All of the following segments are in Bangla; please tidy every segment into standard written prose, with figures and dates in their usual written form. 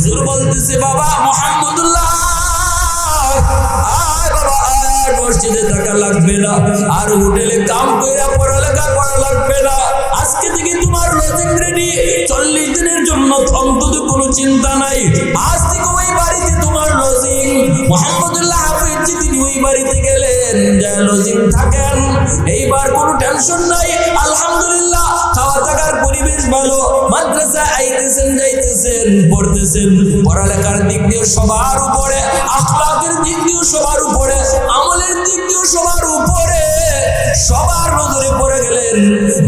হুজুর বলতেছে বাবা মুহাম্মদুল্লাহ আর বাবা আর মসজিদে থাকা লাগবে না, আর হোটেলে কাম কইরা পড়ালেখা করা লাগবে না, আজকে থেকে তোমার লজিং রেডি, 40 দিনের জন্য অন্তত কোনো চিন্তা নাই, আজ থেকে ওই বাড়িতে তোমার লজিং। মুহাম্মদুল্লাহ হাফেজ জি তিনি ওই বাড়িতে গেলেন, যা লজিং থাকেন, এইবার কোনো টেনশন নাই, আলহামদুলিল্লাহ খাওয়া থাকার পরিবেশ ভালো, মাদ্রাসায় আইতেছেন যাইতেছেন পড়তেছেন, পড়ালেখার দিক দিয়ে সবার উপরে, আখলাকের দিক দিয়ে সবার উপরে, আমলের দিক দিয়ে সবার উপরে, সবার নজরে পড়ে গেলেন।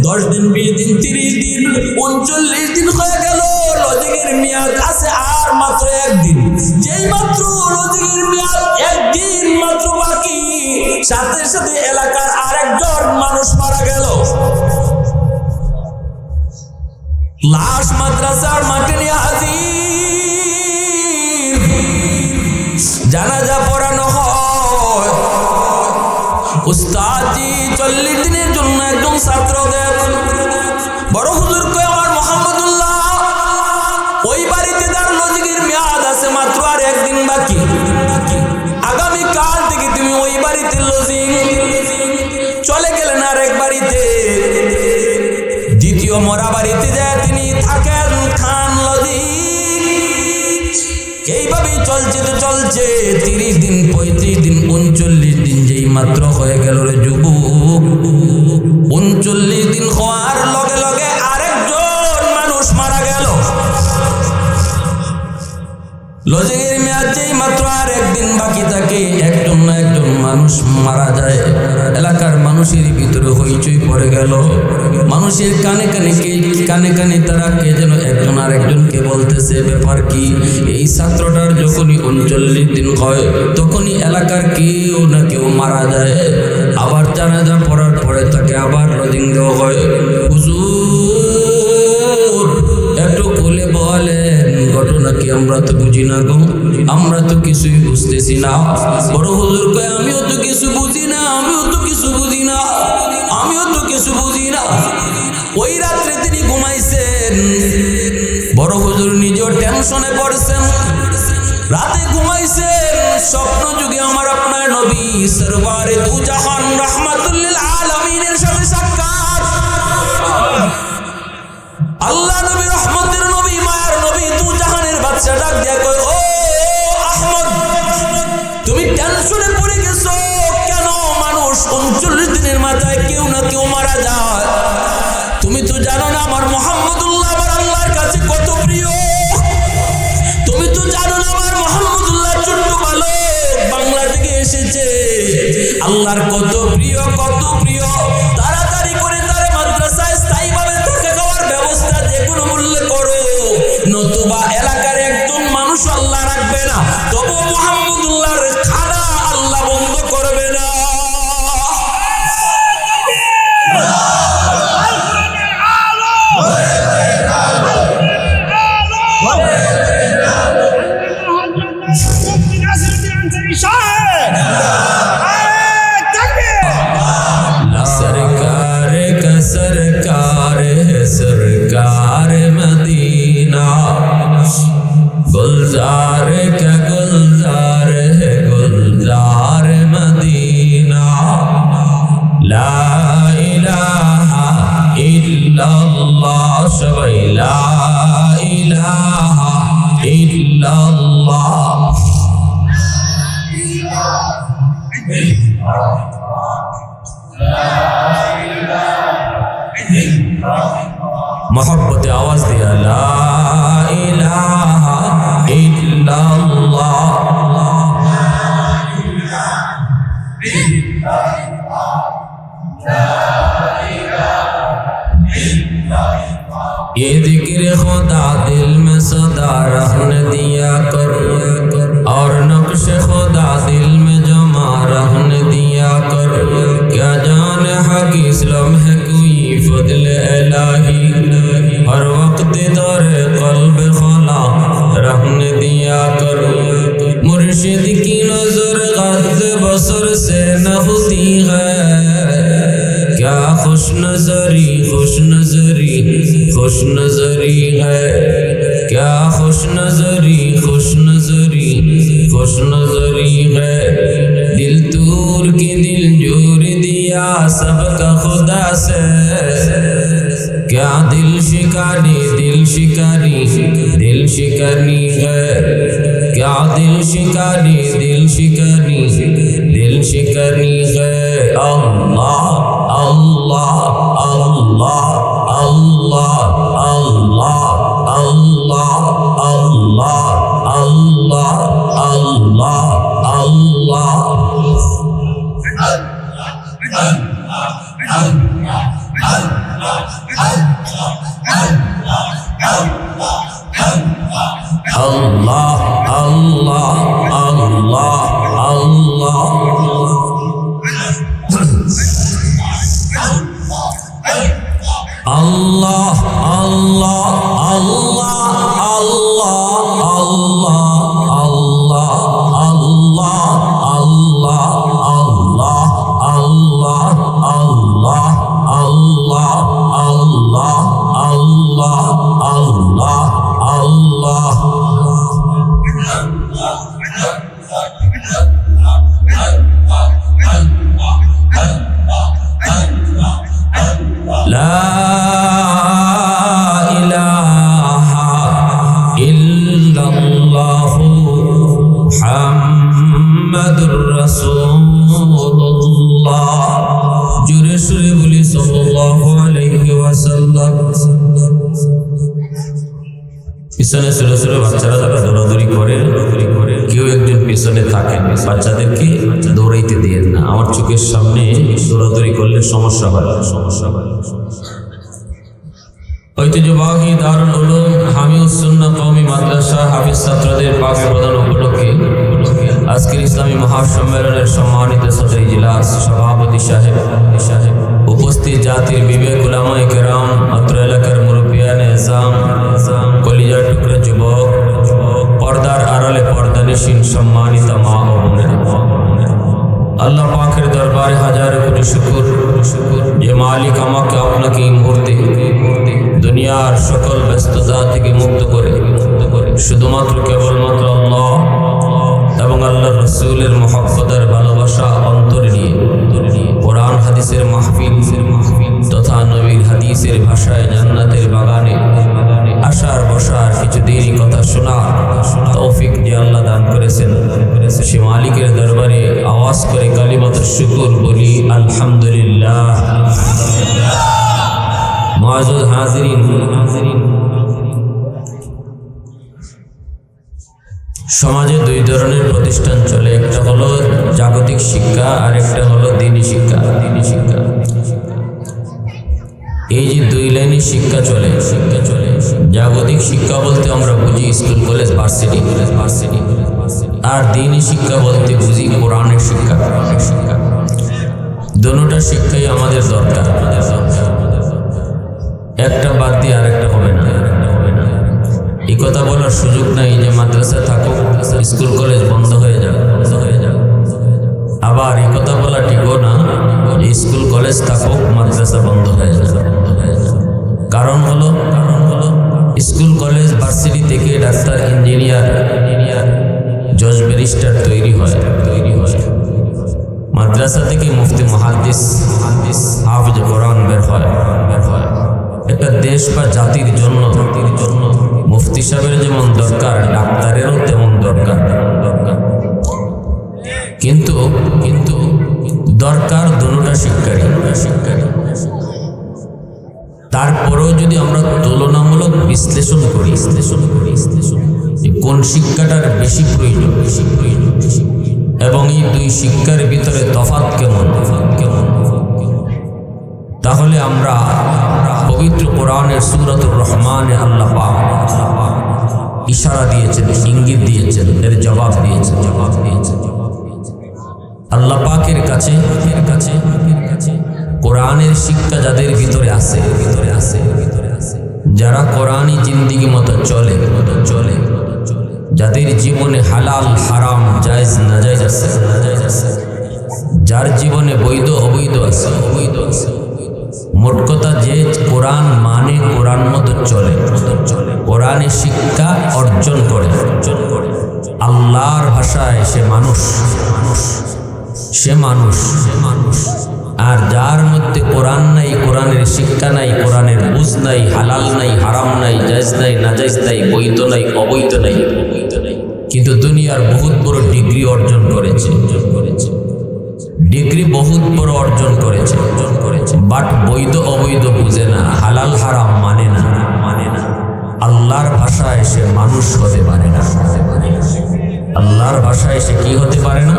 10 দিন 20 দিন 30 দিন 39 দিন হয়ে গেল, লজিংয়ের মেয়াদ আছে আর মাত্র 1 দিন, যেই মাত্র লজিংয়ের মেয়াদ 1 দিন মাত্র বাকি, সাথে সাথে এলাকার আরেকজন মানুষ মারা গেল। লাশ মাদ্রাসার মাঠে নিয়ে হাজির, জানাজা পড়ানো হয়। উস্তাদ জি 40 দিনের জন্য একজন ছাত্র দেন, বড় হুজুর কয় আমার মুহাম্মদুল্লাহ ওই বাড়িতে তার লজিংয়ের মেয়াদ আছে মাত্র আর 1 দিন বাকি, আগামী কাল থেকে তুমি ওই বাড়িতে লজিং। চলে গেলেন আর এক বাড়িতে, দ্বিতীয় মরা বাড়িতে যায় তিনি থাকেন, খান লজিং। এইভাবেই চলছে তো চলছে, 30 দিন 35 দিন 39 দিন যেই মাত্র হয়ে গেল রে যুবক, 39 দিন হওয়ার লগে লগে আরেকজন মানুষ মারা গেল। লজিংয়ের মেয়াদ যেই মাত্র আর 1 দিন বাকি থাকে, একজন না একজন মানুষ মারা যায়। এলাকার মানুষের ভিতরে হইচই পড়ে গেল, মানুষের কানে কানে তারা কে যেন একজন আর একজনকে বলতেছে ব্যাপার কি। এই ছাত্রটার যখনই 39 দিন হয় তখনই এলাকার কেউ না কেউ মারা যায়, আবার জানাজা পড়ার পরে তাকে আবার লজিং দেওয়া হয়। হুজুর একটু খুলে বলেন ঘটনা কি, আমরা তো বুঝি না গো, আমরা তো কিছুই বুঝতেছি না। বড় হুজুর কয় আমিও তো কিছু বুঝি না, আমিও তো কিছু বুঝি না, আমিও তো কিছু বুঝি না। ওই রাত্রে তিনি ঘুমাইছেন, বড় হুজুর নিজেও টেনশনে পড়ছেন, রাতে ঘুমাইছেন, স্বপ্ন যুগে আমার আপনার নবী সরওয়ারে দু জাহান রাহমাতুল লিল আলামিনের সাথে সাক্ষাৎ। আল্লাহ নবী রহমতের নবী মায়ার নবী দু জাহানের বাদশা ডাক দিয়া কয় ও আহমদ তুমি টেনশনে পড়ে গেছো কেন? মানুষ 39 দিনের মাথায় কেউ না কেউ মারা যায়, তুমি তো জানো না আমার মুহাম্মদুল্লাহ আমার আল্লাহর কাছে কত প্রিয়, তুমি তো জানো না আমার মুহাম্মদুল্লাহ ছোট্ট বালক বাংলা থেকে এসেছে, আল্লাহর কত প্রিয় কত প্রিয়। তাড়াতাড়ি করে তারে মাদ্রাসায় স্থায়ীভাবে থাকা খাওয়ার ব্যবস্থা যে কোনো মূল্যে করো, নতুবা এলাকার একজন মানুষ আল্লাহ রাখবে না, তবু মুহাম্মদুল্লাহর খানা আল্লাহ বন্ধ করবে না। सरकार है सरकार मदीना, गुलजार का गुलजार है गुलजार मदीना, ला इलाहा इल्लल्लाह सबै ला इलाहा इल्लल्लाह। मोहब्बत आवाज दिया ला इलाहा इल्लल्लाह। ये जिक्र खुदा दिल में सदा रहने दिया कर, और नक्श खुदा दिल में जमा रहने दिया कर, क्या जाने हक इस्लाम है कोई फजल इलाही, हर वक्त दौरे कल्ब खला रहने दिया कर, मुर्शिद की नजर गज बसर से न होती है, क्या खुश नजरी खुश नजरी खुश नजरी है, क्या खुश नजरी क्या दिल शिकनी है, क्या दिल शिकनी है। अल्लाह अल्लाह अल्लाह अल्लाह अल्लाह अल्लाह अल्लाह अल्लाह अल्लाह अल्लाह। अल्लाह अल्लाह अल्लाह अल्लाह। अल्लाह अल्लाह अल्लाह अल्लाह अल्लाह अल्लाह अल्लाह अल्लाह अल्लाह अल्लाह अल्लाह अल्लाह अल्लाह अल्लाह अल्लाह। ला इलाहा इल्लल्लाहु मुहम्मदुर रसूलुल्लाह। जोरे सुरे बोली सल्लल्लाहु अलैहि वसल्लम। পিছনে ছোট ছোট বাচ্চারা যারা দৌড়াদৌড়ি করে, কেউ একজন পিছনে থাকেন, বাচ্চাদেরকে দৌড়াইতে দিয়েন না। আমার চোখের সামনে দৌড়াদৌড়ি করলে সমস্যা হয়। ঐতিহ্যবাহী দারুল উলুম হামিউস সুন্নাহ কওমি মাদ্রাসা হাফিজ ছাত্রদের পাক প্রদান উপলক্ষে আজকের ইসলামী মহাসম্মেলনের সম্মানিত সদর ইজলাস সভাপতি সাহেব, উপস্থিত জাতির বিবেক উলামায়ে কেরাম, অত্র এলাকার মুরব্বিয়ানে এজাম, কলিজার টুকরা যুবক, পর্দার আড়ালে পর্দানিশীন সম্মানিত মা ও বোনেরা, আল্লাহ পাকের দরবারে হাজার কোটি শুকর যে মালিক আমাকে আপনাকে এই মুহূর্তে দুনিয়ার সকল ব্যস্ততা থেকে মুক্ত করে শুধুমাত্র কেবলমাত্র আল্লাহ এবং আল্লাহ রসুলের মহব্বতের ভালোবাসা অন্তরে নিয়ে কোরআন হাদিসের মাহফিল তথা নবীর হাদিসের ভাষায় জান্নাতের বাগানে আসার বসার কিছু দেরি কথা শোনার তৌফিক যে আল্লাহ দান করেছেন, সে মালিকের দরবারে আওয়াজ করে কালিমাতুশ শুকর বলি আলহামদুলিল্লাহ। মুআজ্জাজ হাজিরিন, সমাজে দুই ধরনের প্রতিষ্ঠান চলে, একটা হলো জাগতিক শিক্ষা আর একটা হলো দ্বীনি শিক্ষা। এই যে দুই লাইনের শিক্ষা চলে, জাগতিক শিক্ষা বলতে আমরা বুঝি স্কুল কলেজ ভার্সিটি, আর দ্বীনি শিক্ষা বলতে বুঝি কোরআনের শিক্ষা। দুটোটা শিক্ষাই আমাদের দরকার, একটা বাদ দিয়ে আরেকটা হবে না। এই কথা বলার সুযোগ নাই যে মাদ্রাসা থাকুক স্কুল কলেজ বন্ধ হয়ে যাবে, আবার এই কথা বলা ঠিকও না যে স্কুল কলেজ থাকুক মাদ্রাসা বন্ধ হয়ে যাবে। কারণ হলো স্কুল কলেজ ভার্সিটি থেকে ডাক্তার, ইঞ্জিনিয়ার, জজ, ব্যারিস্টার তৈরি হয়। মাদ্রাসা থেকে মুফতি, মুহাদ্দিস, হাফিজ কোরআন বের হয়। একটা দেশ বা জাতির জন্য মুফতি সাহেবের যেমন দরকার, ডাক্তারেরও তেমন দরকার। কিন্তু দরকার দুটোটা শিক্ষারই। তারপরেও যদি আমরা তুলনামূলক বিশ্লেষণ করি যে কোন শিক্ষাটার বেশি প্রয়োজন এবং এই দুই শিক্ষার ভিতরে তফাৎ কেমন, তাহলে আমরা পবিত্র কোরআনের সূরাতুর রহমানে আল্লাহ পাক ইশারা দিয়েছেন, ইঙ্গিত দিয়েছেন, এর জবাব দিয়েছেন। আল্লাহ পাকের কাছে কোরআনের শিক্ষা যাদের ভিতরে আছে, যারা কোরআনি জিন্দেগি মতো চলে, যাদের জীবনে হালাল হারাম জায়েজ নাজায়েজ আছে, যার জীবনে বৈধ অবৈধ আছে, মোট কথা যে কোরআন মানে কোরআন মতো চলে, কোরআনের শিক্ষা অর্জন করে, আল্লাহর ভাষায় সে মানুষ, আর যার মধ্যে কোরআন নাই, কোরআনের শিক্ষা নাই, কোরআনের বুঝ নাই, হালাল নাই, হারাম নাই, জায়েজ নাই, নাজায়েজ নাই, বৈধ নাই, অবৈধ নাই, কিন্তু দুনিয়ার বহুত বড় ডিগ্রি অর্জন করেছে, ডিগ্রি বহুত বড় অর্জন করেছে, বাট বৈধ অবৈধ বুঝে না, হালাল হারাম মানে না, আল্লাহর ভাষায় সে মানুষ হতে পারে না, আল্লাহর ভাষায় সে কি হতে পারে না?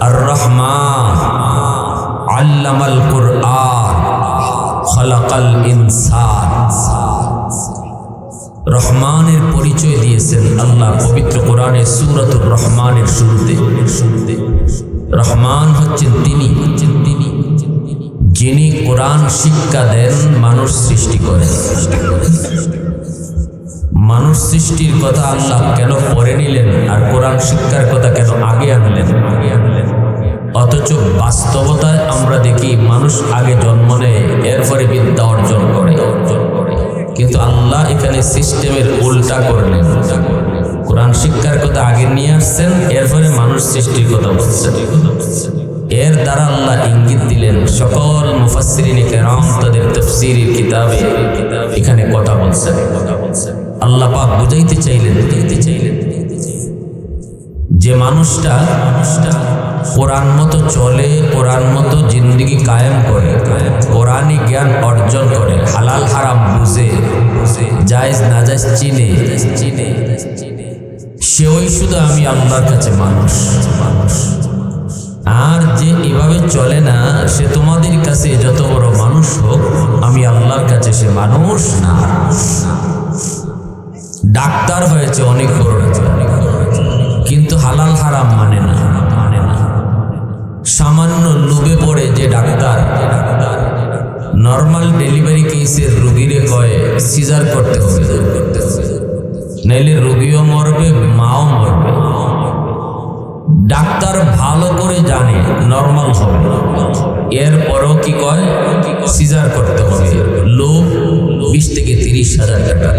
আর রহমান আল্লামাল কুরআন খালাকাল ইনসান। রহমানের পরিচয় দিয়েছেন আল্লাহ পবিত্র কোরআনে সূরাতুর রহমানের শুরুতে। রহমান হচ্ছেন তিনি যিনি কোরআন শিক্ষা দেন, মানুষ সৃষ্টি করেন। মানুষ সৃষ্টির কথা আল্লাহ কেন পরে নিলেন আর কোরআন শিক্ষার কথা কেন আগে আনলেন? অথচ বাস্তবতায় আমরা দেখি মানুষ আগে জন্ম নেয়, এরপরে বিদ্যা অর্জন করে, কিন্তু আল্লাহ এখানে সিস্টেমের উল্টা করলেন। কোরআন শিক্ষার কথা আগে নিয়ে আসছেন, এরপরে মানুষ সৃষ্টির কথা বলছেন। এর দ্বারা আল্লাহ ইঙ্গিত দিলেন, সকল মুফাসসিরিনে কেরাম তাদের তাফসীরের কিতাবে এখানে কথা বলছেন। আল্লাহ পাক বুঝাইতে চাইলেন যে মানুষটা কোরআন মতো চলে, কোরআন মতো জিন্দেগি কায়েম করে, কোরআনি জ্ঞান অর্জন করে, হালাল হারাম বুঝে, জায়েজ নাজায়েজ চিনে, সেও শুধু আমি আল্লাহর কাছে মানুষ। আর যে এভাবে চলে না, সে তোমাদের কাছে যত বড় মানুষ হোক, আমি আল্লাহর কাছে সে মানুষ না। ডাক্তার হয়েছে অনেক বড়, কিন্তু হালাল হারাম মানে না। সামান্য লোভে পড়ে যে ডাক্তার নর্মাল ডেলিভারি কেসের রোগীরে কয় সিজার করতে হবে, নাইলে রোগীও মরবে, মাও মরবে। ডাক্তার ভালো করে জানে নর্মাল হবে, এরপরও কি কয় সিজার করতে হবে। লোভ 20 থেকে 30,000 টাকা।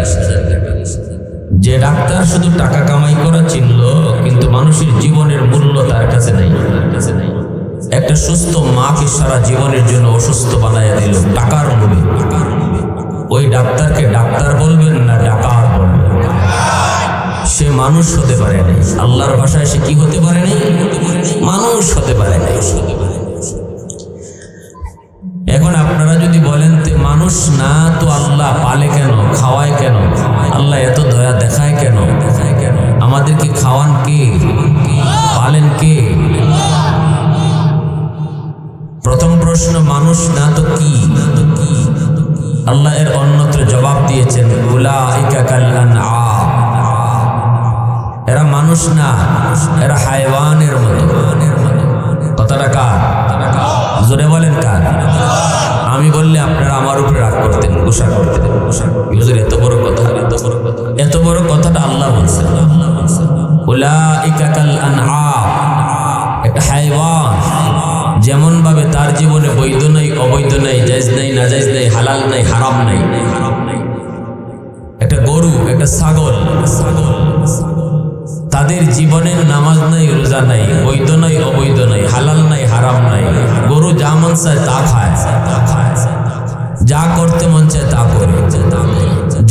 যে ডাক্তার শুধু টাকা কামাই করা চিনল, কিন্তু মানুষের জীবনের মূল্য তার কাছে নাই। একটা সুস্থ মাকে সারা জীবনের জন্য অসুস্থ বানাইয়া দিল টাকার লোভে। ওই ডাক্তারকে ডাক্তার বলবেন না ডাকাত বলবেন? সে মানুষ হতে পারে নাই। আল্লাহর ভাষায় সে কি হতে পারে নাই? মানুষ হতে পারে নাই। এখন আপনারা যদি বলেন মানুষ না তো আল্লাহ পালে কেন, খাওয়ায় কেন, আল্লাহ এত দয়া দেখায় কেন? আমাদেরকে খাওয়ান কে, পালেন কে? প্রথম প্রশ্ন, মানুষ না তো কি? আল্লাহ এর অন্যত্র জবাব দিয়েছেন, উলাইকা কাল আনআম, এরা মানুষ না, এরা হায়ওয়ানের মতো। কথাটা কার? জোরে বলেন কার? আমি বললে আপনারা আমার উপরে রাগ করতেন, গোসা করতেন। এত বড় কথা, এত বড় কথাটা আল্লাহ বলছেন। উলাইকা কাল আনআম, একটা হায়ওয়ান যেমন ভাবে তার জীবনে বৈধ নাই, অবৈধ নাই, জায়েজ নাই, নাজায়েজ নাই, হালাল নাই, হারাম নাই। একটা গরু, একটা ছাগল, তাদের জীবনের নামাজ নাই, রোজা নাই, বৈধ নাই, অবৈধ নাই, হালাল নাই, হারাম নাই। গরু যা মন চায় তা খায়, যা করতে মন চায় তা করে,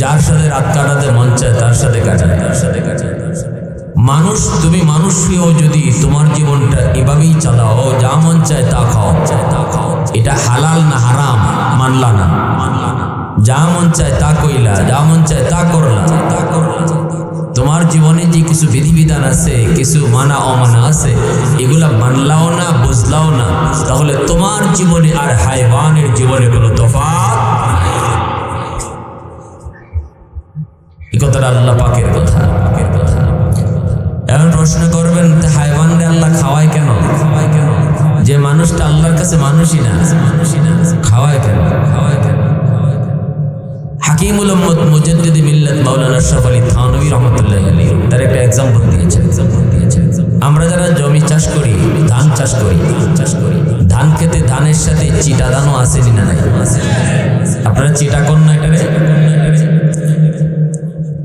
যার সাথে রাত কাটাতে মন চায় তার সাথে কাটায়। মানুষ, তুমি মানুষ হয়েও যদি তোমার জীবনটা এভাবেই চালাও, যা মন চায় তা খাও, এটা হালাল না হারাম মানলা না। যা মন চায় তা কইলা, যা মন চায় তা করলা। তোমার জীবনে যে কিছু বিধিবিধান আছে, কিছু মানা অমানা আছে, এগুলা মানলাও না, বুঝলাও না, তাহলে তোমার জীবনে আর হায়ওয়ানের জীবনে কোনো তফাৎ। এই কথাটা আল্লাহ পাকের কথা। এখন প্রশ্ন করবেন, হায়ওয়ানরে আল্লাহ খাওয়ায় কেন? যে মানুষটা আল্লাহর কাছে মানুষই না, খাওয়ায় কেন? হাকিমুল উম্মত মুজাদ্দিদ মিল্লাত মাওলানা আশরাফ আলী থানভী রাহমাতুল্লাহি আলাইহি তার একটা एग्जांपल দিয়েছেন। আমরা যারা জমি চাষ করি, ধান চাষ করি, ধান খেতে ধানের সাথে চিটা ধানও আছে না নাই? আপনারা চিটা কোন না? এটা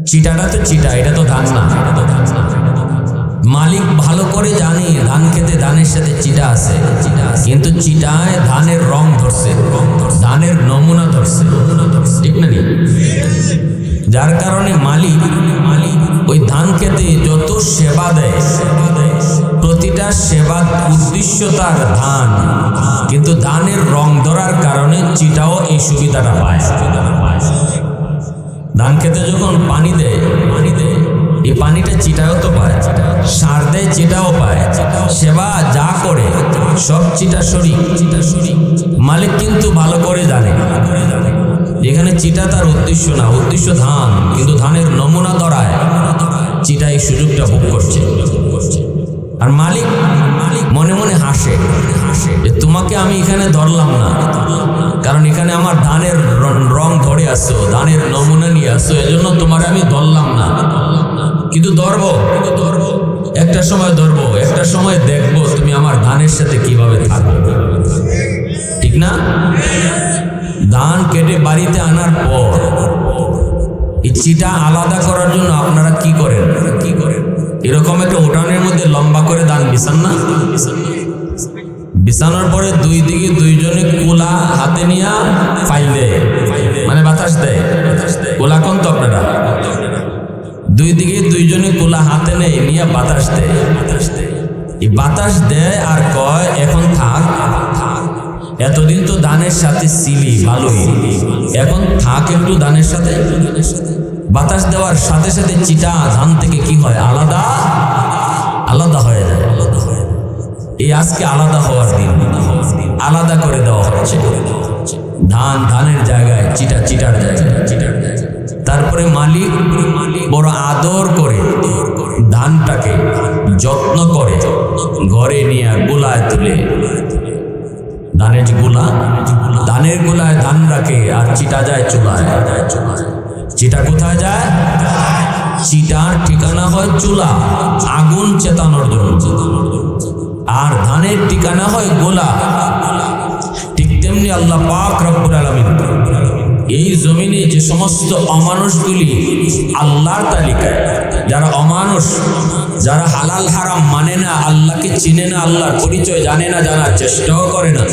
চিটাটা তো চিটা, এটা তো ধান না। মালিক ভালো করে জানি ধান খেতে ধানের সাথে চিটা আছে, কিন্তু চিটায় ধানের রং ধরছে, ধানের নমুনা ধরছে, ঠিক না? যার কারণে মালিক ওই ধান খেতে যত সেবা দেয়, প্রতিটা সেবার উদ্দেশ্য তার ধান, কিন্তু ধানের রং ধরার কারণে চিটাও এই সুবিধাটা পায়। ধান খেতে যখন পানি দেয়, এই পানিটা চিটাও তো পায়, সার দেয় চিটাও পায়, সেবা যা করে সব চিটা শরীক। মালিক কিন্তু ভালো করে জানে যেখানে চিটা তার উদ্দেশ্য না, উদ্দেশ্য ধান, কিন্তু ধানের নমুনা ধরায় চিটা এই সুযোগটা ভোগ করছে। আর মালিক মনে মনে হাসে যে তোমাকে আমি এখানে ধরলাম না, কারণ এখানে আমার ধানের রং ধরে আসছো, ধানের নমুনা নিয়ে আসছো, এজন্য তোমার আমি ধরলাম না। কিন্তু ধরবো, একটা সময় ধরবো, একটা সময় দেখবো তুমি আমার ধানের সাথে কিভাবে থাকো, ঠিক না? ধান কেটে বাড়িতে আনার পর এই চিটা আলাদা করার জন্য আপনারা কি করেন? এরকম একটা উঠানের মধ্যে লম্বা করে ধান বিছান না? বিছানোর পরে দুই দিকে দুইজনে কোলা হাতে নিয়ে ফাইল দেয়, মানে বাতাস দেয়। কোলা কোন তো আপনারা দুই দিকে দুইজনে কোলা হাতে নেয়, নিয়ে বাতাস দেয়। এই বাতাস দেয় আর কয় এখন থাক, এতদিন তো ধানের সাথে ছিলি ভালোই, এখন থাক একটু ধানের সাথে। বাতাস দেওয়ার সাথে সাথে চিটা ধান থেকে কি হয়? আলাদা হয়ে যায়। এই আজকে আলাদা হওয়ার দিন, আলাদা করে দেওয়া হচ্ছে ধানের জায়গায় চিটা, চিটার জায়গায়। তারপরে মালিক বড় আদর করে ধানটাকে যত্ন করে ঘরে নিয়ে গোলায় তুলে, ধানের যে গোলা, ধানের গোলায় ধান রাখে আর চিটা যায় চুলায়। চিটা কোথায় যায়? চিটার ঠিকানা হয় চুলা, আগুন চেতানোর জন্য, আর ধানের ঠিকানা হয় গোলা। ঠিক তেমনি আল্লাহ পাক রব্বুল আলামিন এই জমিনে যে সমস্ত অমানুষগুলি আল্লাহর তালিকায়, যারা অমানুষ, যারা হালাল হারাম মানে না, আল্লাহকে চিনে না, আল্লাহর পরিচয় জানে না, জানার চেষ্টাও করে না,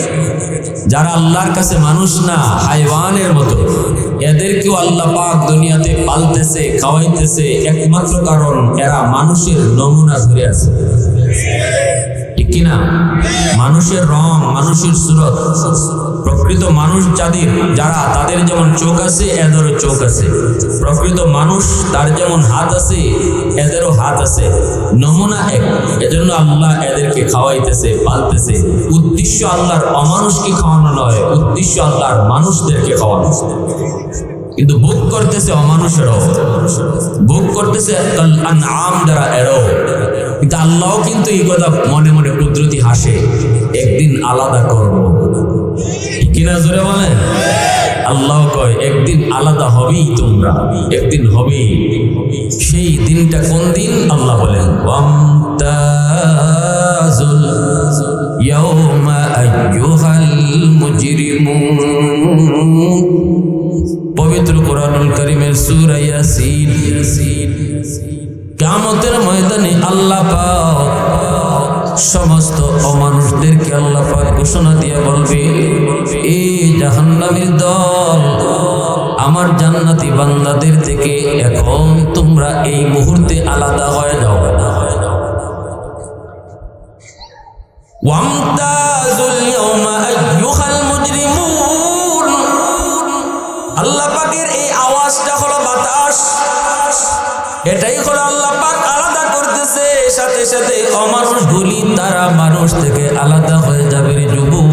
যারা আল্লাহর কাছে মানুষ না, হাইওয়ানের মতো, এদেরকেও আল্লাহ পাক দুনিয়াতে পালতেছে, খাওয়াইতেছে একমাত্র কারণ এরা মানুষের নমুনা ধরে আছে, ঠিক কিনা? মানুষের রং, মানুষের সুরত, প্রকৃত মানুষ যারা তাদের যেমন চোখ আছে এদেরও চোখ আছে, প্রকৃত মানুষ তার যেমন হাত আছে এদেরও হাত আছে, নমুনা এক। এজন্য আল্লাহ এদেরকে খাওয়াইতেছে, পালতেছে। উদ্দেশ্য আল্লাহর অমানুষকে খাওয়ানো নয়, উদ্দেশ্য আল্লাহর মানুষদেরকে খাওয়ানো। কিন্তু ভোগ করতেছে অমানুষেরাও, ভোগ করতেছে আনআম যারা এরাও। কিন্তু আল্লাহও কিন্তু এই কথা মনে মনে কুদরতি হাসে, একদিন আলাদা করব, কিনা জোরে বলেন? আল্লাহ কয় একদিন আলাদা হবেই তোমরা, একদিন হবেই। সেই দিনটা কোন দিন? আল্লাহ বলেন ওয়ামতাজুল ইয়াউমা আইয়ুহাল মুজরিমুন। পবিত্র কোরআনুল কারীমের সূরা ইয়াসিন। কিয়ামতের ময়দানে আল্লাহ পাক সমস্ত অমানুষদেরকে আল্লাহ পাক ঘোষণা দিয়ে বলবে, এই জাহান্নামীর দল, আমার জান্নাতি বান্দাদের থেকে এখন তোমরা এই মুহূর্তে আলাদা হয়ে যাও। ওয়ামতাজুল ইয়াউমা আইয়ুহাল মুজরিমুন। আল্লাহ পাকের এই আওয়াজটা হলো বাতাস, এটাই হলো আল্লাহ পাক আলাদা করতেছে। সাথে সাথে অমানুষগুলি তারা মানুষ থেকে আলাদা হয়ে যাবে রে যুবক।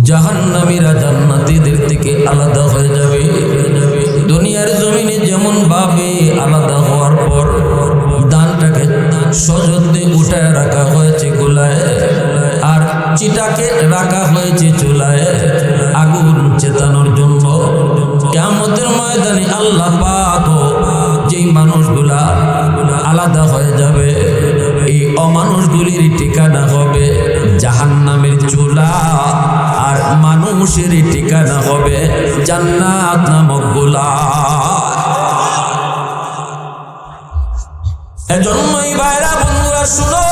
জাহান্নামীরা জান্নাতীদের থেকে আলাদা হয়ে যাবে। দুনিয়ার জমিনে যেমন ভাবে আলাদা হওয়ার পর ধানটাকে সযত্নে উঠায় রাখা হয়েছে গোলায়, আর চিটাকে রাখা হয়েছে চুলায় আগুন চেতানোর জন্য। কিয়ামতের ময়দানে আল্লাহ পাক যেই মানুষগুলা আলাদা হয়ে যাবে, এই অমানুষগুলির ঠিকানা হবে জাহান্নামের চুলা, আর মানুষের ঠিকানা হবে জান্নাত নামক গোলা। এজন্যই ভাইরা বন্ধুরা শুনো,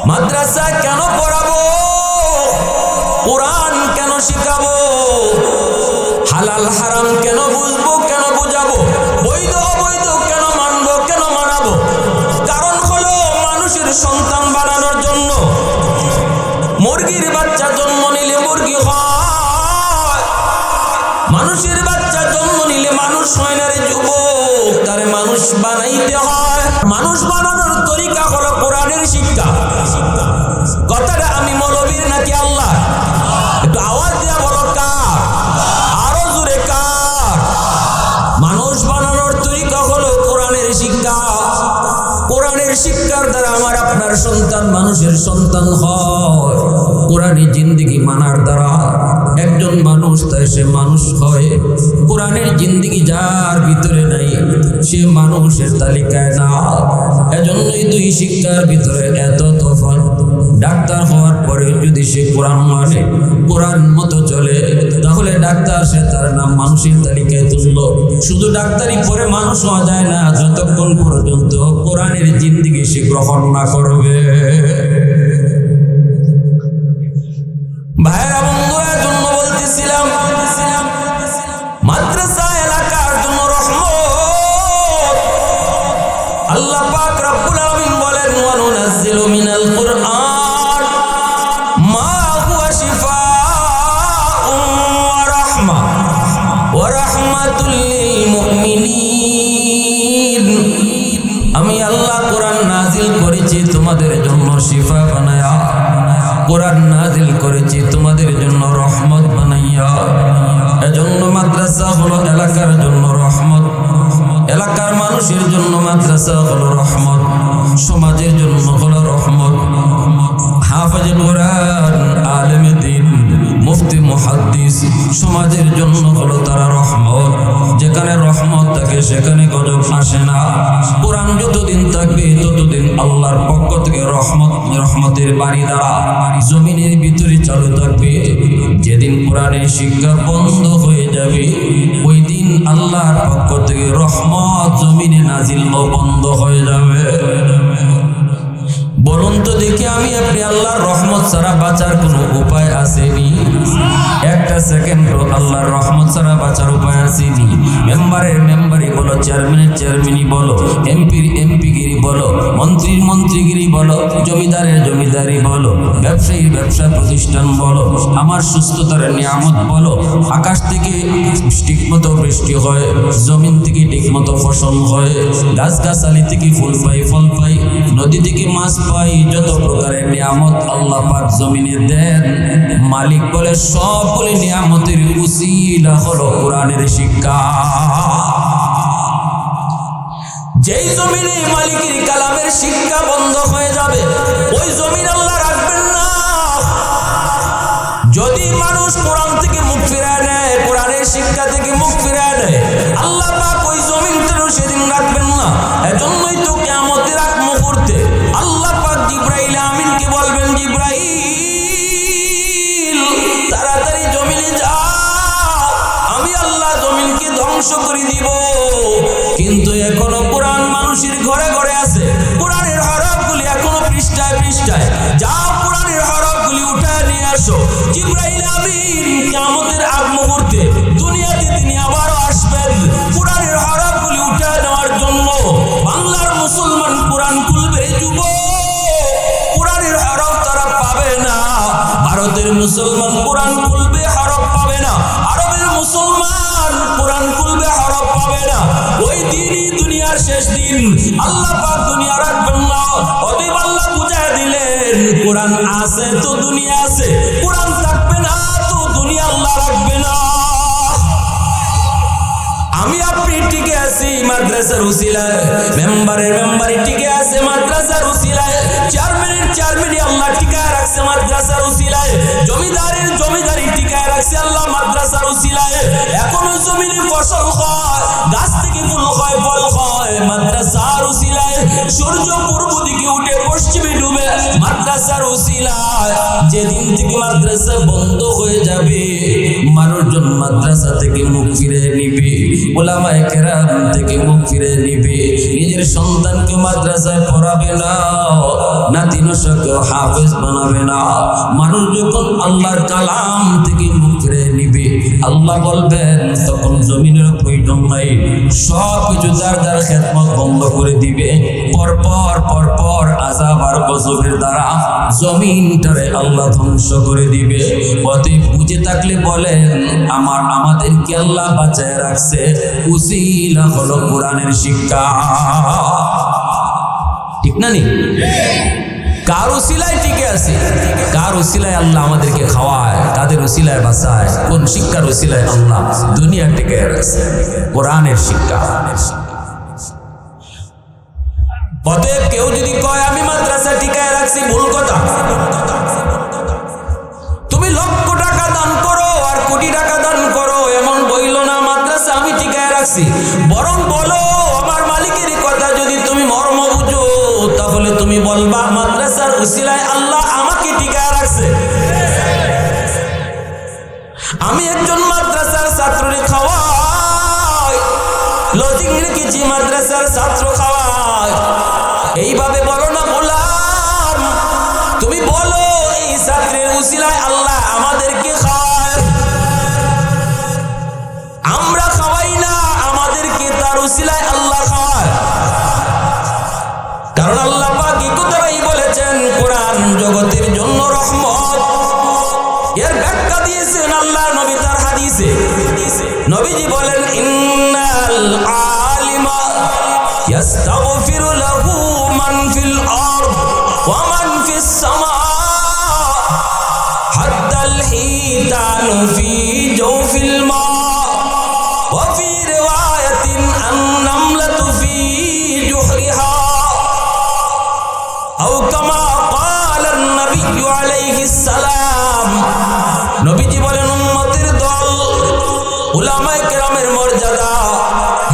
মাদ্রাসা কেন পড়াবো, কোরআন কেন শিখাবো, হালাল হারাম কেন বুঝবো, কেন বুঝাবো, বৈধ অবৈধ কেন মানবো, কেন মানাবো? কারণ হলো মানুষের সন্তান বানানোর জন্য। মুরগির বাচ্চা জন্ম নিলে মুরগি হয়, মানুষের বাচ্চা জন্ম নিলে মানুষ হয় না রে যুবক, তারে মানুষ বানাইতে হয়। মানুষ বানানোর তরিকা হলো কোরআনের শিক্ষা। কথাটা আমি মৌলবীর নাকি আল্লাহ? একটু আওয়াজ দিয়া বলো কার, আরো জোরে কার? মানুষ বানানোর তরিকা হলো কোরআনের শিক্ষা। কোরআনের শিক্ষার দ্বারা আমার আপনার সন্তান মানুষের সন্তান হয়। কোরআনের জিন্দেগি মানার দ্বারা একজন মানুষ তাই সে মানুষ হয়। কোরআনের জিন্দেগি যার ভিতরে নাই সে মানুষের তালিকায় না। এজন্যই দুই শিক্ষার ভিতরে এত তফাৎ। ডাক্তার হওয়ার পরে যদি সে কোরআন মানে, কোরআন মতো চলে, তাহলে ডাক্তার সে তার নাম মানুষের তালিকায় তুলল। শুধু ডাক্তারি পরে মানুষ হওয়া যায় না যতক্ষণ পর্যন্ত কোরআনের জিন্দেগি সে গ্রহণ না করবে। ভাইরা বন্ধুরা জন্য বলতেছিলাম, মাদ্রাসা এলাকার জন্য রহমত। আল্লাহ পাক রব্বুল আলামিন বলেন, ওয়া নুনাজ্জিলু মিনাল কুরআন মা হুয়া শিফাউন ওয়া রাহমা ওয়া রাহমাতুল লিল মুমিনিন। আমি আল্লাহ কোরআন নাজিল করেছি তোমাদের জন্য শিফা বানায়া, কোরআন নাজিল করেছি তোমাদের জন্য রহমত বানাইয়া। এজন্য মাদ্রাসা হলো এলাকার জন্য রহমত, এলাকার মানুষের জন্য মাদ্রাসা হলো রহমত, সমাজের জন্য হলো রহমত। হাফেজুল কোরআন, আলেমে দ্বীন, মুফতি মুহাদ্দিস সমাজের জন্য হলো তারা রহমত। যেখানে রহমত থাকে সেখানে গজব আসে না। কোরআন যতদিন থাকবে ততদিন আল্লাহর পক্ষ থেকে রহমতের বাড়ি দ্বারা জমিনের ভিতরে চালু থাকবে। যেদিন কোরআনের শিক্ষা বন্ধ হয়ে যাবে ওই দিন আল্লাহর পক্ষ থেকে রহমত জমিনে নাজিল ও বন্ধ হয়ে যাবে। বলুন তো দেখি, আমি আপনি আল্লাহর রহমত ছাড়া বাঁচার কোনো উপায় আসেনি? একটা সেকেন্ড আল্লাহর রহমত ছাড়া বাঁচার উপায় আসেনি? মেম্বারের মেম্বারি বলো, চেয়ারম্যানের চেয়ারম্যানই বলো, এমপির এমপিগিরি বলো, মন্ত্রীর মন্ত্রীগিরি বলো, জমিদারের জমিদারি বলো, ব্যবসায়ীর ব্যবসা প্রতিষ্ঠান বলো, আমার সুস্থতার নিয়ামত বলো। আকাশ থেকে ঠিকমতো বৃষ্টি হয়, জমিন থেকে ঠিকমতো ফসল হয়, গাছগাছালি থেকে ফুল পাই ফল পাই, নদী থেকে মাছ পাই, যত প্রকারের নিয়ামত আল্লাহ পাক জমিনে দেন। মালিক বলে সবগুলি নিয়ামতের উসিলা হলো কোরআনের শিক্ষা। যেই জমিনে মালিকের কালামের শিক্ষা বন্ধ হয়ে যাবে ওই জমিন আল্লাহ রাখবেন না। যদি মানুষ কোরআন থেকে মুখ ফিরায় নেয়, কোরআনের শিক্ষা থেকে মুখ ফিরায় নেয়, আল্লাহ পাক ওই জমিনটাও সেদিন রাখবেন না। এজন্যই তো কিয়ামতের আগ মুহূর্তে আল্লাহ পাক জিবরাইল আমিনকে বলবেন, জিবরাইল তাড়াতাড়ি জমিনে যাও, আমি আল্লাহ জমিনকে ধ্বংস করে দিব। কিন্তু এখনো কোরআন মানুষের ঘরে ঘরে আছে, কোরআনের হরফগুলি এখনো পৃষ্ঠায় পৃষ্ঠায়। যাও কোরআনের হরফগুলি উঠায় নিয়ে আসো। জিবরাইল আমিন কিয়ামতের আগ মুহূর্তে দুনিয়াতে তিনি আবারও আসবেন কোরআনের হরফগুলি উঠায় নেওয়ার জন্য। বাংলার মুসলমান কোরআন খুলবে যুবক, কোরআনের হরফ তারা পাবে না। ভারতের মুসলমান কোরআন খুলবে, হরফ পাবে না। আরবের মুসলমান কোরআন খুলবে, হরফ পাবে না। ওই দিনই দুনিয়ার শেষ দিন, আল্লাহ পাক দুনিয়া রাখবেন না। অতএব আল্লাহ বুঝায় দিলেন, কোরআন আছে তো দুনিয়া আছে, কোরআন থাকবে না তো দুনিয়া আল্লাহ রাখবে না। আমি আপনি টিকে আছি মাদ্রাসার উসিলায়, মেম্বারের মেম্বারি টিকে আছে মাদ্রাসার উসিলায়, চেয়ারম্যানের চেয়ারম্যানই আল্লাহ টিকায় রাখছে মাদ্রাসার উসিলায়, জমিদারের জমিদারি টিকায় রাখছে আল্লাহ মাদ্রাসার উসিলায়। এখনো জমিনে ফসল হয়, গাছ থেকে ফুল হয় ফল হয় মাদ্রাসার উসিলায়। সূর্য পূর্ব দিকে উঠে পশ্চিমে ডুবে মাদ্রাসার উসিলায়। যেদিন থেকে মাদ্রাসা বন্ধ হয়ে যাবে, মানুষজন মাদ্রাসা থেকে মুখ ফিরে নিবে, উলামায়ে কেরাম থেকে মুখ ফিরে নিবে, নিজের সন্তানকে মাদ্রাসায় পড়াবে না, নাতি নশাকে হাফেজ বানাবে না। মানুষ যখন আল্লাহর কালাম থেকে মুখ ফিরে নিবে, আল্লাহ বলবেন তখন জমিনের প্রয়োজন নাই, সব কিছু যার যার খেদমত বন্ধ করে দিবে। পরপর আযাব আর গজবের দ্বারা জমিনটারে আল্লাহ ধ্বংস করে দিবে। অতএব বুঝে থাকলে বলেন, আমাদেরকে আল্লাহ বাঁচায় রাখছে, উসিলা হলো কোরআনের শিক্ষা। ঠিক না নি? কার উসিলায় টিকে আছে? কার উসিলায় আল্লাহ আমাদেরকে খাওয়ায়? কাদের উসিলায় বাঁচায়? কোন শিক্ষার উসিলায় আল্লাহ দুনিয়া টিকে রাখছে? কোরআনের শিক্ষা। অতএব কেউ যদি কয় আমি মাদ্রাসা টিকায় রাখছি, ভুল কথা। তুমি লক্ষ টাকা দান করো আর কোটি টাকা দান করো, এমন বইল না মাদ্রাসা আমি টিকায় রাখছি। বরং বলো, আমার মালিকের কথা যদি তুমি মর্ম বুঝো, তাহলে তুমি বলবা মাদ্রাসার উসিলায় আল্লাহ আমাকে টিকায় রাখছে। আমি একজন মাদ্রাসার ছাত্ররে খাওয়াই, লজিং রেখেছি মাদ্রাসার ছাত্র খাওয়াই, এইভাবে বলো না গোলাম। তুমি বলো এই ছাত্রের উসিলায় আল্লাহ আমাদেরকে খাওয়ায়। আমরা খাওয়াই না, আমাদেরকে তার উসিলায় আল্লাহ খাওয়ায়। কারণ আল্লাহ পাক এই কথাই বলেছেন, কোরআন জগতের জন্য রহমত। এর ব্যাখ্যা দিয়েছেন আল্লাহ নবী তার হাদিসে। নবীজি বলেন, ইন্নাল আলিমা ইয়াস্তাগফিরু লাহু মান ফিল আরদ ওয়া মান ফিস সামা হাত্তাল হিতানু ফি জাওফিল মা ওয়া ফি রিওয়ায়াতিন আন-নামলাতু ফি জুহরিহা আও কামা ক্বালা an-নাবিয়্যু আলাইহিস সালাম। নবীজি বলেন, উম্মতের দল, উলামায়ে কেরামের মর্যাদা,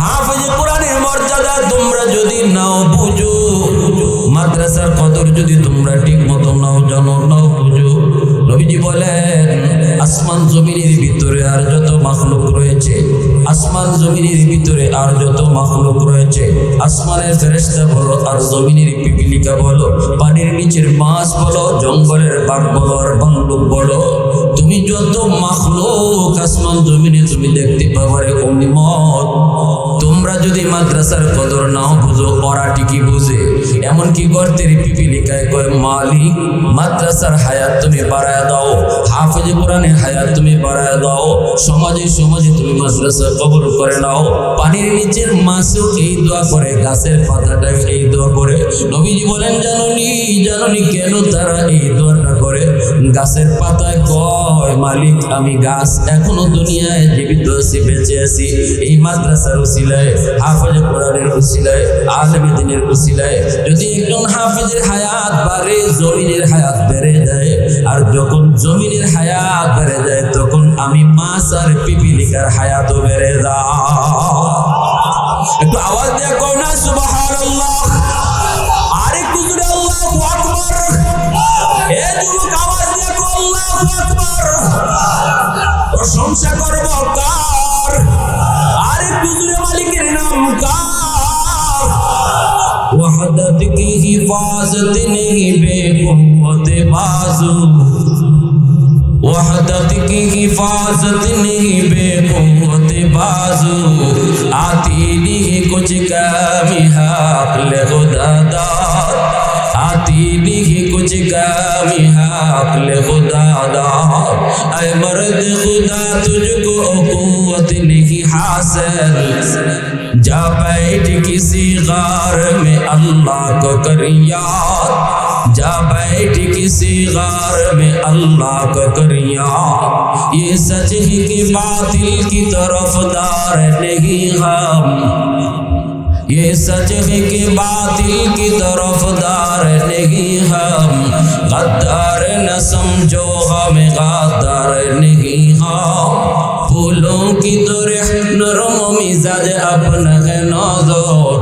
হাফেজ কোরআনের মর্যাদা তোমরা যদি নাও বুঝো, মাদ্রাসার কদর যদি তোমরা ঠিক মতো নাও জানো, নাও বুঝো, নবীজি বলেন আসমান জমিনের ভিতরে আর যত মাখলুক রয়েছে, আসমান জমিনের ভিতরে আর যত মাখলুক রয়েছে, আসমানের ফেরেশতা বলো আর জমিনের পিপিলিকা বলো, পানির নিচের মাছ বলো, জঙ্গলের বাঘ বলো আর ভাল্লুক বলো, তুমি যত মাখলুক আসমান জমিনে তুমি দেখতে পাবারে উম্মত, তোমরা যদি মাদ্রাসার কদর নাও বুঝো, ওরা ঠিকই বুঝে। এমনকি গর্তের পিপিলিকায় কয়, মালিক মাদ্রাসার হায়াত তুমি বাড়ায় দাও, হাফেজ কোরআনের হায়াত তুমি বাড়ায় দাও, সমাজে সমাজে তুমি মাদ্রাসা কবুল করে নাও। পানির নিচের মাছও এই দোয়া করে, গাছের পাতাটা এই দোয়া করে। নবীজি বলেন, জাননি কেন তারা এই দোয়াটা করে? গাছের পাতায় কয়, মালিক আমি গাছ, এখনো দুনিয়ায় জীবিত আছি, বেঁচে আছি এই মাদ্রাসার উসিলায়, হাফেজ কোরআনের উসিলায়, আলেমে দ্বীনের উসিলায়। যদি একজন হাফেজের হায়াত বাড়ে, জমিনের হায়াত বেড়ে যায়, আর যখন জমিনের হায়াত বেড়ে যায়, তখন আমি মাছ আর পিপিলিকার হায়াতও বেড়ে যায়। একটু আওয়াজ দিয়ে কও না সুবহানাল্লাহ। আরেকটু জোরে আল্লাহু আকবার। এ যুবক আওয়াজ দিয়ে কও আল্লাহু আকবার। প্রশংসা করব কার? আরেকটু জোরে মালিকের নাম কার? ওয়াহদাত কি হিফাজত নেহি বেকুওয়াত বাজু, वहदत की हिफाजत नहीं बेकुवत बाजू, आती नहीं कुछ कमी हक ले खुदा दाद, आती नहीं कुछ कमी हक ले खुदा दाद। ऐ मर्द खुदा तुझको कुव्वत नहीं हासिल, जा बैठ किसी गार में अल्लाह को कर याद, जा बैठ किसी गार में अल्लाह को कर याद। ये सच ही कि बातिल की तरफदार नहीं हम, ये सच है कि बातिल की तरफदार नहीं हम, गद्दार न समझो हमें गद्दार नहीं हम। फूलों की तरह नरम मिजाज अपना है नौजर,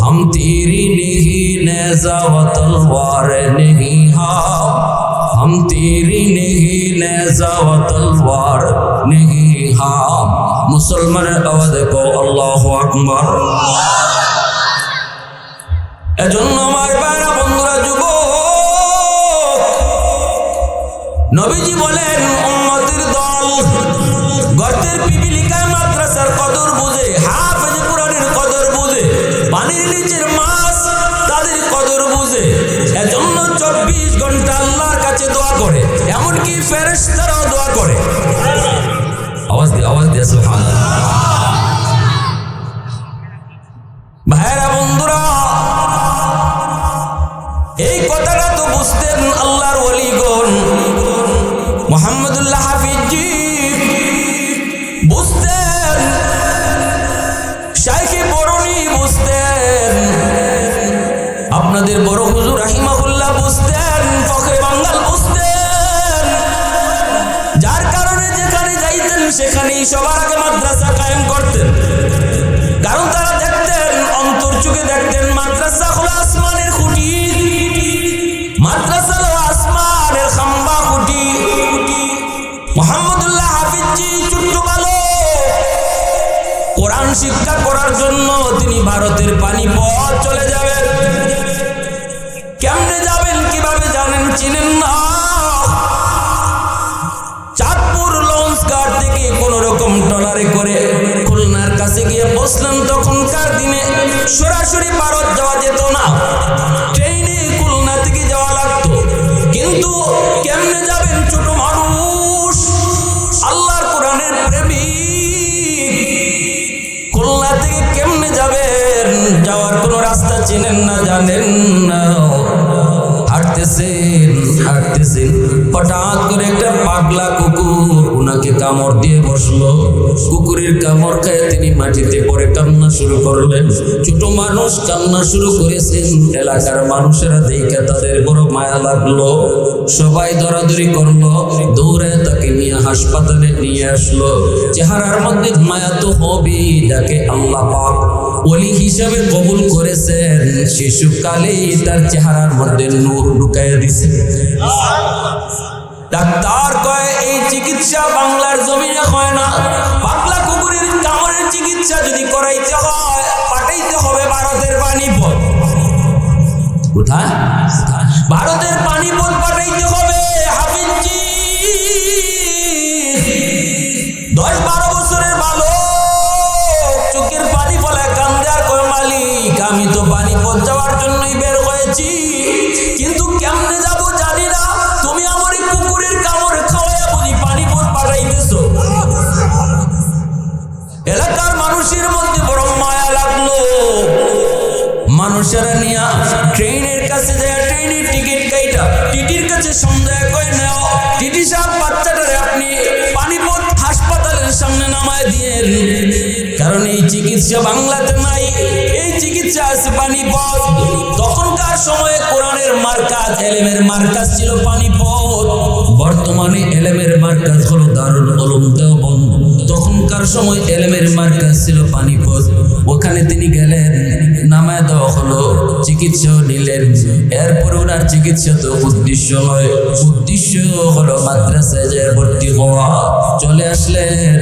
हम तीरी नहीं नेज़ा व तलवार नहीं हम, हम तेरी नहीं नेज़ा व तलवार नहीं हम। मुसलमाনের আওয়াজ কও আল্লাহু আকবার। এজন্য আমার ভাইরা বন্ধুরা যুবক, নবীজি বলেন উম্মতের দল গর্তের পিপিলিকায় মাদ্রাসার কদর বুঝে, হাফেজ কোরআনের কদর বুঝে, পানির নিচের মাছ তাদের কদর বুঝে। এজন্য 24 ঘন্টা আল্লাহর কাছে দোয়া করে, এমনকি ফেরেশতারাও দোয়া করে। আওয়াজ দিয়ে সুবহানাল্লাহ। ভাইরা বন্ধুরা, এই কথাটা তো বুঝতেন আল্লাহর ওলিগণ। মুহাম্মদুল্লাহ হাফিজি বুঝতেন, শাইখে বরনি বুঝতেন, আপনাদের বড় হুজুর রাহিমাহুল্লাহ বুঝতেন, ফখরে বাঙ্গাল বুঝতেন। যার কারণে যেখানে যাইতেন সেখানেই সবার আগে মাদ্রাসা কায়েম করতেন। কারণ তারা দেখতেন, অন্তর চোখে দেখতেন, মাদ্রাসা হলো আসমানের খুঁটি, মাদ্রাসা হলো আসমানের খাম্বা খুঁটি। মুহাম্মদুল্লাহ হাফিজি ছোট্ট বালক, কোরআন শিক্ষা করার জন্য তিনি ভারতের পানিপথ চলে যাবেন। কেমনে যাবেন, কিভাবে জানেন, চিনেন না। চাঁদপুর লঞ্চ ঘাট থেকে কোন রকম ট্রলারে করে খুলনার কাছে গিয়ে বসলেন। তখনকার দিনে সরাসরি ভারত যাওয়া যেত না, ট্রেনে খুলনা থেকে যাওয়া লাগতো। কিন্তু কেমনে যাবেন, ছোট মানুষ, আল্লাহর কোরআনের প্রেমিক, খুলনা থেকে কেমনে যাবেন, যাওয়ার কোনো রাস্তা চেনেন না, জানেন না। হাঁটতেছেন, হঠাৎ করে একটা পাগলা কুকুর ওনাকে কামড় দিয়ে বসলো। কুকুরের কামড় খায় তিনি মাটিতে পড়ে কান্না শুরু করলেন। ছোট মানুষ কান্না শুরু করেছেন। এলাকার মানুষেরা দেখে তাদের বড় মায়া লাগলো, সবাই দৌড়াদৌড়ি করলো, দৌড়ে তাকে নিয়ে হাসপাতালে নিয়ে আসলো। চেহারার মধ্যে মায়া তো হবেই, যাকে আল্লাহ পাক ওলি হিসাবে কবুল করেছেন, শিশুকালেই তার চেহারার মধ্যে নূর ঢুকাইয়া দিছে। ডাক্তার কয় এই চিকিৎসা বাংলার জমিনে হয় না। পাগলা কুকুরের কামড়ের চিকিৎসা যদি করাইতে হয়, পাঠাইতে হবে ভারতের পানিপথ। কোথায়? ভারতের পানিপথ পাঠাইতে হবে। হাফিজি 10-12 বছরের বালক, চোখের পানি ফলায় কান্দে আর কয় মালিক, আমি তো পানিপথ যাওয়ার জন্যই বের হয়েছি, কিন্তু কেমনে যাব জানি না। তুমি আমার এই কুকুরের কামড় খাওয়াইয়া বুঝি পানিপথ পাঠাইতেছো। এলাকার মানুষের মধ্যে বড় মায়া লাগলো। মানুষেরা নিয়ে ট্রেনের কাছে যায়, ট্রেনের টিকিট কাইটা টিটির কাছে সন্দেহ করে নেও, টিটি সাহেব বাচ্চাটারে আপনি পানিপথ হাসপাতালের সামনে নামায় দিয়েন, কারণ এই চিকিৎসা বাংলাতে নাই, এই চিকিৎসা আছে পানিপথ। তখনকার সময়ে কোরআনের মার্কাজ, এলেমের মার্কাজ ছিল পানিপথ। বর্তমানে এলেমের মার্কাজ হলো দারুল উলুম দেওবন্দ। তখনকার সময় এলেমের মার্কাজ ছিল পানিপথ। ওখানে তিনি গেলেন, নামায় দেওয়া হলো, চিকিৎসাও নিলেন। এরপর ওনার চিকিৎসা তো উদ্দেশ্য নয়, উদ্দেশ্য হলো মাদ্রাসায় যে ভর্তি হওয়া। চলে আসলেন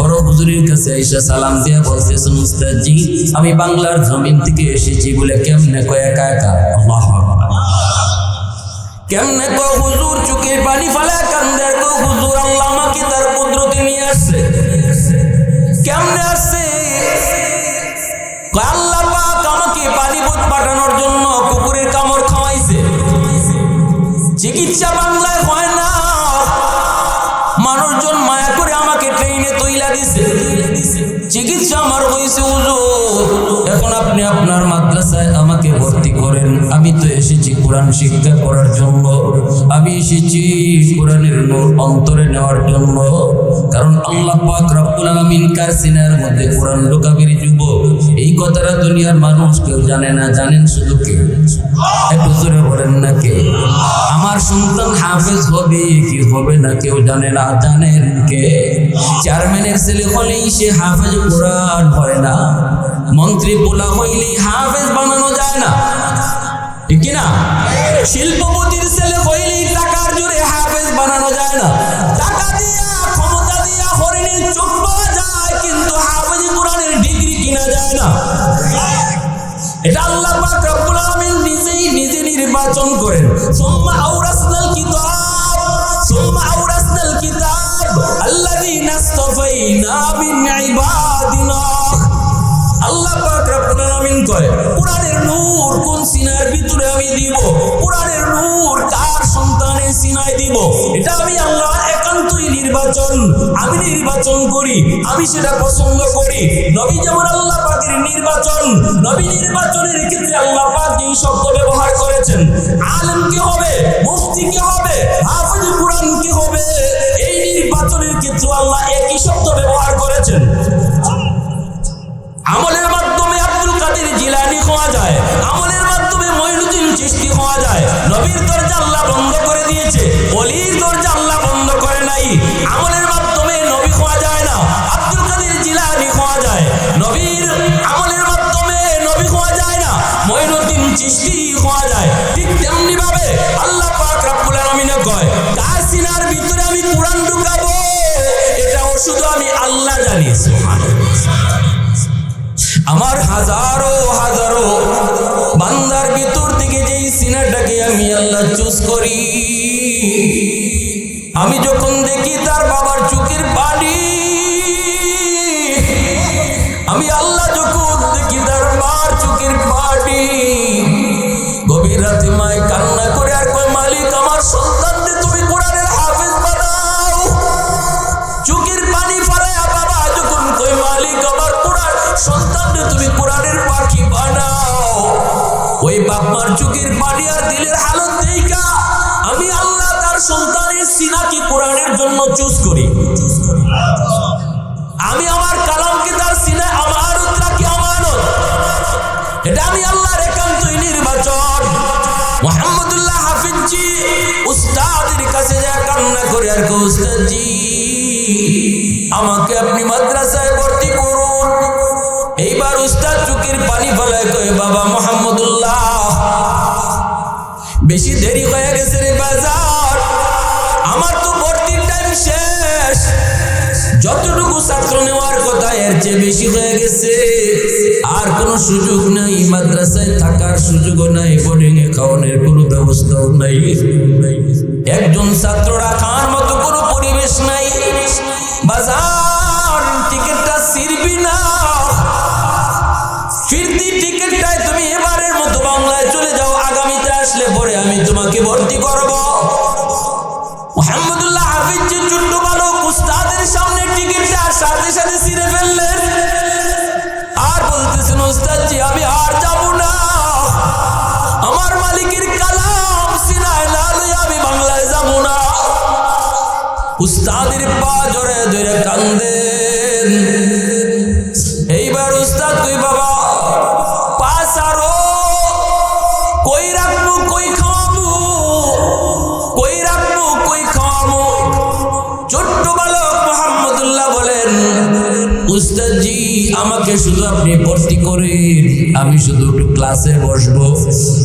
বড় হুজুরের কাছে, এসে সালাম দিয়ে বলতেছেন, উস্তাদজি আমি বাংলার জমিন থেকে এসেছি বলে কেমনে কয় একা একা। আল্লাহু আকবার। কেমনে কয় হুজুর, চোখের পানি ফেলে কান্দে, কয় হুজুর আল্লাহ আমাকে তার কুদরতে নিয়ে আসছে। কেমনে আসছে? কয় আল্লাহ পাক আমাকে পানিপথ পাঠানোর জন্য কুকুরের কামড় খাওয়াইছে। চিকিৎসা বাংলায় হয় না, মানুষজন মায়া করে আমাকে ট্রেনে তৈলা দিছে, চিকিৎসা আমার হয়েছে হুজুর, এখন আপনি আপনার মাদ্রাসায় আমাকে ভর্তি করেন। আমি তো এসেছি কোরআন শিক্ষা করার জন্য, আমি এসেছি কোরআনের নূর অন্তরে নেওয়ার জন্য। কারণ আল্লাহ পাক রব্বুল আলামিন কার সিনার মধ্যে কোরআন ঢোকাবের যুবক, এই কথাটা দুনিয়ার মানুষ কেউ জানে না। জানেন শুধু কে? একটু জোরে বলেন না কে? আমার সন্তান হাফেজ হবে কি হবে না কেউ জানে না। জানেন কে? চেয়ারম্যানের ছেলে হলেই সে হাফেজ কোরআন হয় না, মন্ত্রী পোলা হইলেই হাফেজ বানানো যায় না, ঠিক না? শিল্পপতির ছেলে হইলেই টাকার জোরে এটা আল্লাহ পাক রব্বুল আলামিন নিজে নির্বাচন করেন। সুম্মা আওরাসনাল কিতাব আল্লাযীনা ইসতাফাইনা মিন ইবাদিনা। আল্লাহ পাক রব্বুল আলামিন কয় কোরআনের নূর কোন সিনার ভিতরে আমি দিব, কোরআনের নূর কার সন্তানের সিনায় দিব, এটা আমি আল্লাহ একান্তই নির্বাচন, আমি নির্বাচন করি, আমি সেটা পছন্দ করি। নবী যেমন আল্লাহ পাকের নির্বাচন, নবী নির্বাচনের ক্ষেত্রে আল্লাহ পাক যে শব্দ ব্যবহার করেছেন, আলেম কি হবে, মুফতি কি হবে, হাফেজ কোরআন কি হবে, এই নির্বাচনের ক্ষেত্রে আল্লাহ একই শব্দ ব্যবহার করেছেন। আমলের মাধ্যমে আব্দুল কাদের জিলানী হওয়া যায়, আমলের মাধ্যমে মঈনুদ্দিন চিশতি হওয়া যায়। নবীর দরজা আল্লাহ বন্ধ করে দিয়েছে, ওলির দরজা আল্লাহ বন্ধ করে নাই। আমলের মাধ্যমে নবী হওয়া যায় না, আব্দুল কাদের জিলানী হওয়া যায়। নবীর আমলের মাধ্যমে নবী হওয়া যায় না, মঈনুদ্দিন চিশতি হওয়া যায়। ঠিক তেমনি ভাবে আল্লাহ পাক রব্বুল আলামিন কয় কার সিনার ভিতরে আমি কোরআন ঢুকাবো, এটাও শুধু আমি আল্লাহ জানি। আমার হাজারো হাজারো বান্দার ভিতর থেকে যেই সিনাটাকে আমি আল্লাহ চুজ করি, আমি যখন দেখি তার বাবার চোখের পানি, আমি আল্লাহ যখন দেখি তার মার চোখের পানি, গভীর রাতে মায় কান্না করে আর কয় মালিক আমার সন্তানকে তুমি কোরআনের হাফেজ বানাও। চোখের পানি ফেলায়া বাবা যখন কয় মালিক আমার কোরআন সন্তানকে তুমি কোরআনের পাখি বানাও, ওই বাপমার চোখের পানি আর দিলের হালত দেখা আমি আল্লাহ তার সন্তানের সিনাকে কোরআনের জন্য চুজ করি। আমি আমার কালামকে তার সিনায় আমানত রাখি, আমানত। এটা আমি আল্লাহর একান্তই নির্বাচন। মুহাম্মদুল্লাহ হাফিজজি উস্তাদের কাছে যায় কান্না করে আর কয় উস্তাদজি আমাকে আপনি মাদ্রাসায় ভর্তি করুন। এইবার উস্তাদ চোখের পানি ফেলায় কয় বাবা মুহাম্মদুল্লাহ বেশি দেরি হয়ে গেছে রে বাজার, আমার তো ভর্তির টাইম শেষ, যতটুকু ছাত্র নেওয়ার কথা এর চেয়ে বেশি হয়ে গেছে, আর কোনো সুযোগ নাই, মাদ্রাসায় থাকার সুযোগও নাই, বোর্ডিং এ খাওয়ানোর কোনো ব্যবস্থাও নাই, একজন ছাত্র রাখার মতো কোনো পরিবেশ নাই। বাজার টিকিটটা ছিড়বি না, ফিরতি টিকিটটায় তুমি এবারের মতো বাংলায় চলে যাও, আগামীতে আসলে পরে আমি তোমাকে ভর্তি করব। মুহাম্মদুল্লাহ হাফিজ যে ছোট্ট বালক উস্তাদের সামনে টিকিটটা সাথে সাথে ছিঁড়ে ফেললেন, আর বলতেছেন উস্তাদজি আমি আর যাব না, আমার মালিকের কালাম সিনায় না লইয়া আমি বাংলায় যাব না। উস্তাদের পা জড়ে ধরে কান্দেন। এইবার উস্তাদ কই বাবা পা সারো, কই রাখবো কই খাওয়াবো, কই রাখবো কই খাওয়াবো। ছোট্ট বালক মুহাম্মদুল্লাহ বলেন উস্তাদজি আমাকে শুধু আপনি ভর্তি করেন, আমি শুধু একটু ক্লাসে বসবো,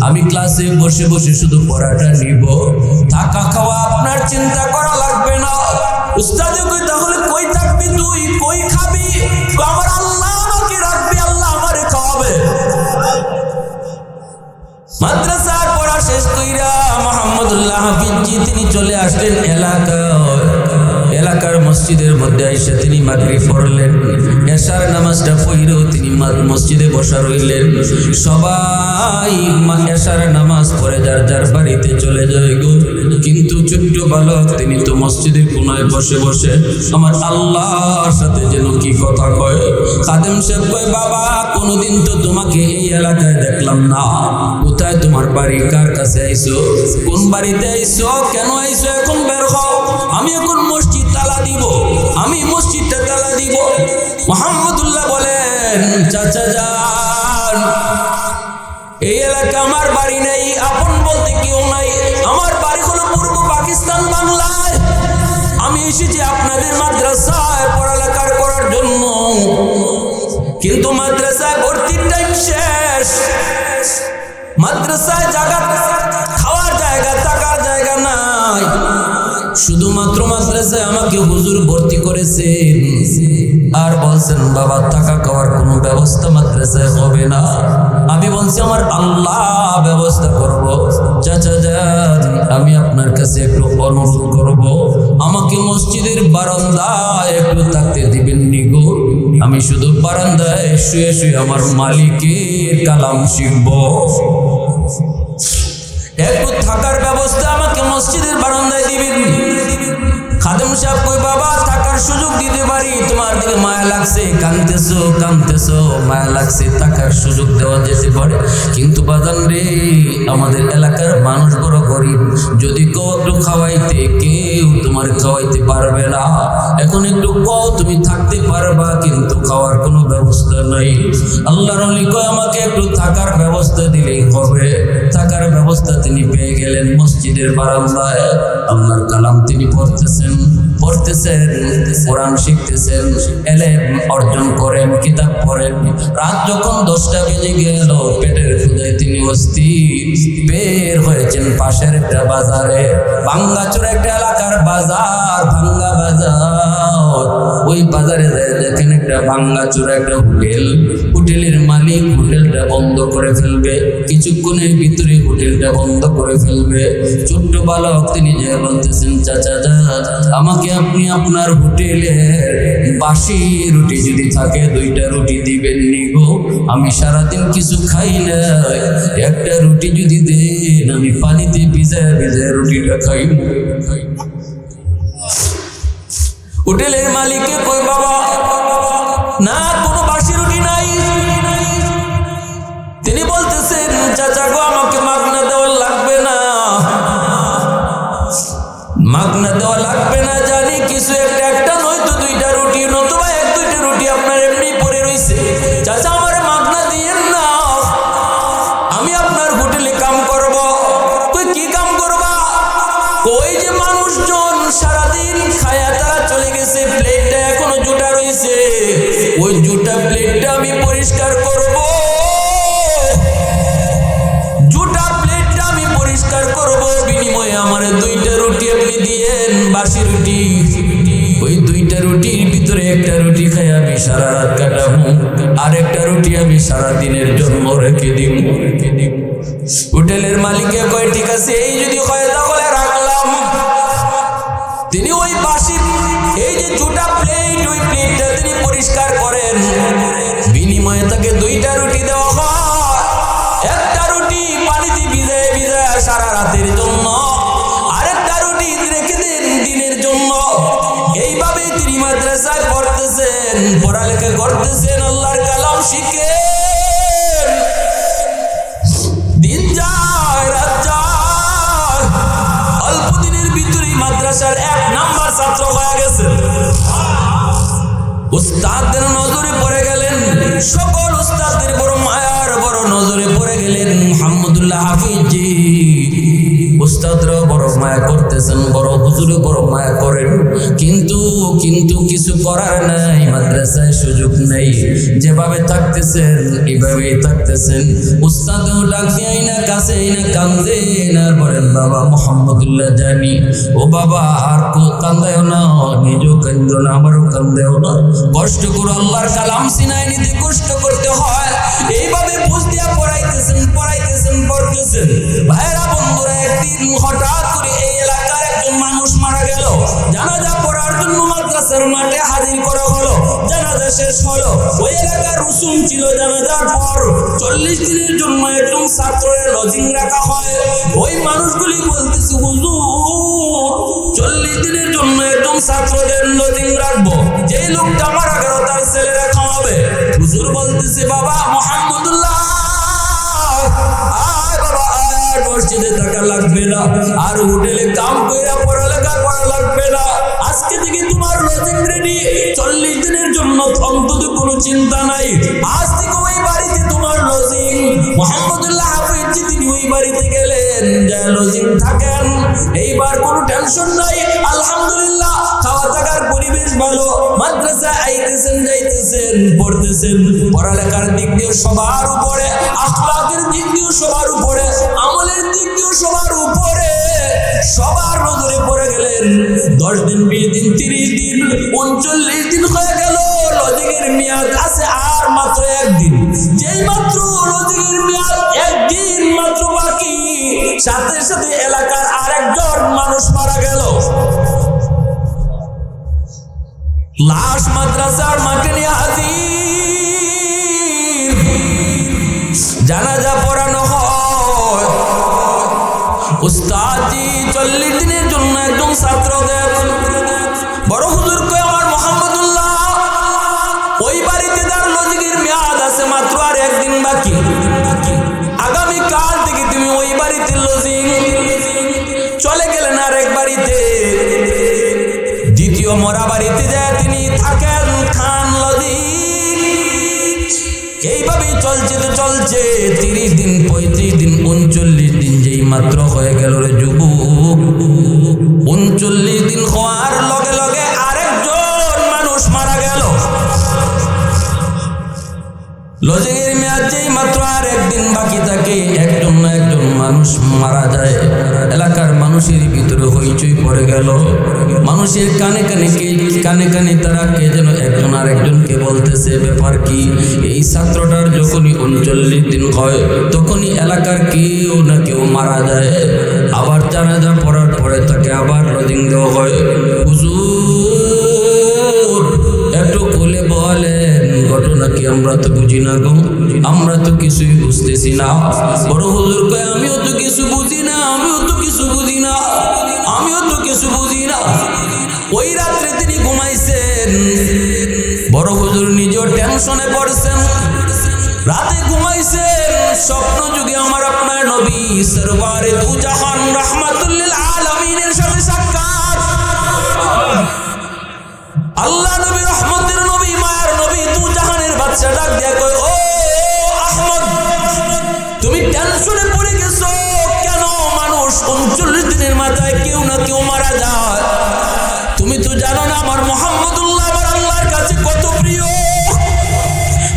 আমি ক্লাসে বসে বসে শুধু পড়াটা নিব, থাকা খাওয়া আপনার চিন্তা করা লাগবে না। উস্তাদ কই তাহলে কই থাকবি তুই, কই খাবি? আমার আল্লাহ আমাকে রাখবি, আল্লাহ আমারে খাওয়াবে। মাদ্রাসার পড়া শেষ কইরা মুহাম্মদুল্লাহ হাফিজজি তিনি চলে আসলেন এলাকার মসজিদের মধ্যে এসে তিনি মাগরিব পড়লেন, এশার নামাজটা পড়েও তিনি মসজিদে বসা রইলেন। সবাই এশার নামাজ পড়ে যার যার বাড়িতে চলে যায় গো, কিন্তু ছোট্ট বালক তিনি তো মসজিদের কোনায় বসে বসে আমার আল্লাহর সাথে যেন কি কথা কয়। খাদেম সাহেব কয় বাবা কোনোদিন তো তোমাকে এই এলাকায় দেখলাম না, কোথায় তোমার বাড়ি, কার কাছে আইছো, কোন বাড়িতে আইছো, কেন আইছো, এখন বের হও, আমি এখন মসজিদ তালা দিব, আমি মসজিদটা তালা দিব। মুহাম্মদুল্লাহ বলেন চাচা যান এই এলাকা আমার বাড়ি নেই, আপন বলতে কেউ নাই, আমার বাড়ি হলো পূর্ব পাকিস্তান বাংলায়, আমি এসেছি আপনাদের মাদ্রাসায় পড়ালেখা করার জন্য, কিন্তু মাদ্রাসায় ভর্তির টাইম শেষ, মাদ্রাসায় জায়গা খাওয়ার জায়গা থাকার জায়গা নাই, শুধুমাত্র মাদ্রাসা মাদ্রাসায় আমাকে হুজুর ভর্তি করেছেন আর বলছেন বাবা টাকা খাওয়ার কোনো ব্যবস্থা মাদ্রাসায় হবে না। আমি বলছি আমার আল্লাহ ব্যবস্থা করব। চাচা যান, আমি আপনার কাছে একটু অনুরোধ করব, আমাকে মসজিদের বারান্দায় একটু থাকতে দিবেন নি গো। আমি শুধু বারান্দায় শুয়ে শুয়ে আমার মালিকের কালাম শিখব। একটু থাকার ব্যবস্থা আমাকে মসজিদের বারান্দায় দিবেন। খাদেম সাহেব কই বাবা থাকার সুযোগ দিতে পারি, তোমার দিকে মায়া লাগছে, কাঁদতেছো, মায়া লাগছে, থাকার সুযোগ দেওয়া যেতে পারে, কিন্তু বাজান রে আমাদের এলাকার মানুষ বড় গরিব, যদি কেউ একটু খাওয়াইতে কেউ তোমার খাওয়াইতে পারবে না। এখন একটু কও তুমি থাকতে পারবা, কিন্তু খাওয়ার কোনো ব্যবস্থা নাই। আল্লাহর ওলি কয় আমাকে একটু থাকার ব্যবস্থা দিলেই হবে। থাকার ব্যবস্থা তিনি পেয়ে গেলেন মসজিদের বারান্দায়। আল্লাহর কালাম তিনি পড়তেছেন, কোরআন শিখতেছেন, এলেম অর্জন করেন, কিতাব পড়েন। রাত যখন 10টা বেজে গেল, পেটের ক্ষুধায় তিনি অস্থির বের হয়েছেন পাশের একটা বাজারে, ভাঙ্গাচোরা একটা এলাকার বাজার, ভাঙ্গা বাজার। ওই বাজারে দেখেন একটা ভাঙ্গাচোরা একটা হোটেলের মালিক হোটেলটা বন্ধ করে ফেলবে, কিছুক্ষণের ভিতরে হোটেলটা বন্ধ করে ফেলবে। ছোট্ট বালক তিনি যে বলতেছেন চাচা আমাকে আপনি আপনার হোটেলের বাসি রুটি যদি থাকে 2টা রুটি দিবেন নি গো। আমি সারাদিন কিছু খাই না, একটা রুটি যদি দেন আমি পানিতে ভিজায় রুটিটা খাই। হোটেলের মালিককে কই বাবা না কোনো বাসি রুটি নাই। তিনি বলতেছেন চাচা গো আমাকে মাগনা দেওয়া লাগবে না, মাগনা দেওয়া লাগবে না, জানি কিছু একটা নয়তো 2টা রুটি নতুবা 1-2টা রুটি আপনার এমনি পড়ে রইছে, চাচা আমার মাগনা দিয়েন না, আমি আপনার হোটেলে কাম করব। তুই কি কাম করবা? ওই যে মানুষজন সারাদিন খায়া তারা চলে গেছে, প্লেটটা এখনো জুটা রয়েছে, ওই জুটা প্লেটটা আমি পরিষ্কার করব, জুটা প্লেটটা আমি পরিষ্কার করব, বিনিময়ে আমার 2টা রুটি আপনি দিয়েন, বাসি রুটি। ওই 2টা রুটির ভিতরে একটা রুটি খাই আমি সারা রাত কাটাবো, আর একটা রুটি আমি সারা দিনের জন্য রেখে দিব। হোটেলের মালিকে কয় ঠিক আছে, এই যদি হয় তাহলে রাখলাম। তিনি ওই বাসি এই যে জুটা প্লেট, ওই প্লেটটা তিনি পরিষ্কার করেন, বিনিময়ে তাকে 2টা রুটি দেওয়া হয়। একটা রুটি পানিতে ভিজায় সারা রাতের জন্য, আরেকটা রুটি রেখে দেন দিনের জন্য। এইভাবে তিনি মাদ্রাসায় পড়তেছেন, পড়ালেখা করতেছেন, আল্লাহর কালাম শিখে দিন যায় রাত যায়। অল্প দিনের ভিতরেই মাদ্রাসার 1 নাম্বার ছাত্র হয়ে গেছে। উস্তাদদের নজরে পড়ে গেলেন, সকল উস্তাদদের বড় মায়ার বড় নজরে পড়ে গেলেন মুহাম্মদুল্লাহ হাফিজ জি। উস্তাদরা বড় মায়া করতেছেন, বড় হুজুরে বড় মায়া করেন, কিন্তু কিছু করার নাই, মাদ্রাসায় সুযোগ নেই। যেভাবে থাকতেছেন এইভাবেই থাকতেছেন। উস্তাদও ডাক দেয় না, কাছে না, কান্দেন আর বলেন বাবা মুহাম্মদুল্লাহ জানি, ও বাবা আর কান্দায় না, নিজেও কান্দো না, আমারও কান্দেও না, কষ্ট করে আল্লাহর কালাম সিনায় নিতে কষ্ট করতে হয়। এইভাবে বুঝ দিয়া পড়াইতেছেন, পড়তেছেন। ভাইরা বন্ধুরা, একদিন হঠাৎ করে এই এলাকার একজন মানুষ মারা গেল। জানাজা পড়ার জন্য মাদ্রাসার মাঠে হাজির করা হলো। জানাজা শেষ হলো, ওই এলাকার রসুম ছিল জানাজার পর 40 দিনের জন্য একজন ছাত্রের লজিং রাখা হয়। ওই মানুষগুলি বলতেছে হুজুর 40 দিনের জন্য একজন ছাত্রদের লজিং রাখবো, যেই লোকটা মারা গেল তার ছেলেরা খাওয়াবে। হুজুর বলতেছে বাবা মুহাম্মদুল্লাহ মসজিদে টাকা লাগবে না, আর হোটেলে কাম কইরা পড়ালেখা করা লাগবে না, আজকে থেকে তোমার লজিং রেডি, 40 দিনের জন্য অন্তত কোনো চিন্তা নাই, আজ থেকে ওই বাড়িতে তোমার লজিং। মুহাম্মদুল্লাহ হাফিজ জি তিনি ওই বাড়িতে গেলেন, যা লজিং থাকেন, এইবার কোনো টেনশন নাই, আলহামদুলিল্লাহ খাওয়া থাকার পরিবেশ ভালো, মাদ্রাসায় আইতেছেন যাইতেছেন, পড়তেছেন, পড়ালেখার দিক দিয়ে সবার উপরে, আখলাকের দিক দিয়ে সবার উপরে, আমলের দিক দিয়ে সবার উপরে। সবার নজরে পড়ে গেলেন। 10 দিন, 20 দিন, 30 দিন, 39 দিন হয়ে গেল। লজিকের মেয়াদ আছে আর মাত্র 1 দিন। যেই মাত্র লজিকের মেয়াদ 1 দিন মাত্র বাকি, সাথে সাথে এলাকার আরেকজন মানুষ মারা গেল। লাশ মাদ্রাসার মাঠে নিয়ে হাজির, জানাজা পড়ানো হয়। উস্তাদজি 40 দিনের জন্য একজন ছাত্র দেন। বড় হুজুর কয় আমার মোহাম্মদুল্লাহ, ওই বাড়িতে তার লজিকের মেয়াদ আছে মাত্র আর 1 দিন বাকি। আগামী কাল থেকে তুমি ওই বাড়িতে লজিক। চলে গেলেন আরেক বাড়িতে, দ্বিতীয় মরা বাড়িতে যায় তিনি থাকেন, খান লজিক। এইভাবেই চলছে তো চলছে। 30 দিন, 35 দিন, 39 দিন যেই মাত্র হয়ে গেল রে যুবক। 39 দিন হওয়ার লগে লগে আরেকজন মানুষ মারা গেল। লজিকের মেয়াদ যেই মাত্র আর 1 দিন বাকি থাকে, একজন না একজন মানুষ মারা যায়। এলাকার মানুষের ভিতরে হইচই পড়ে গেল। মানুষের কানে কানে তারা কে যেন একজন আর একজনকে বলতেছে, ব্যাপার কি? এই ছাত্রটার যখনই 39 দিন হয় তখনই এলাকার কেউ না কেউ মারা যায়। আবার জানাজা পড়ার পরে তাকে আবার লজিং দেওয়া হয়। হুজুর একটু খুলে বলেন ঘটনা কি? আমরা তো বুঝি না গো, আমরা তো কিছুই বুঝতেছি না। বড় হুজুর কয় আমিও তো কিছু বুঝি না, আমিও তো কিছু বুঝি না, আমিও তো কিছু বুঝি না। ওই রাত্রে তিনি ঘুমাইছেন। বড় হুজুর নিজেও টেনশনে পড়ছেন। রাতে ঘুমাইছেন, স্বপ্ন যুগে আমার আপনার নবী সরওয়ারে দু জাহান রাহমাতুল লিল আলামিনের সাথে সাক্ষাৎ। আল্লাহ নবী, রহমতের নবী, মায়ার নবী, দু জাহানের বাদশা ডাক দিয়া কয়, ও আহমদ, তুমি টেনশনে পড়ে গেছো কেন? মানুষ 39 দিনের মাথায় কেউ না কেউ মারা যায়। তুমি তো জানো না আমার মোহাম্মদুল্লাহ আমার আল্লাহর কাছে কত প্রিয়।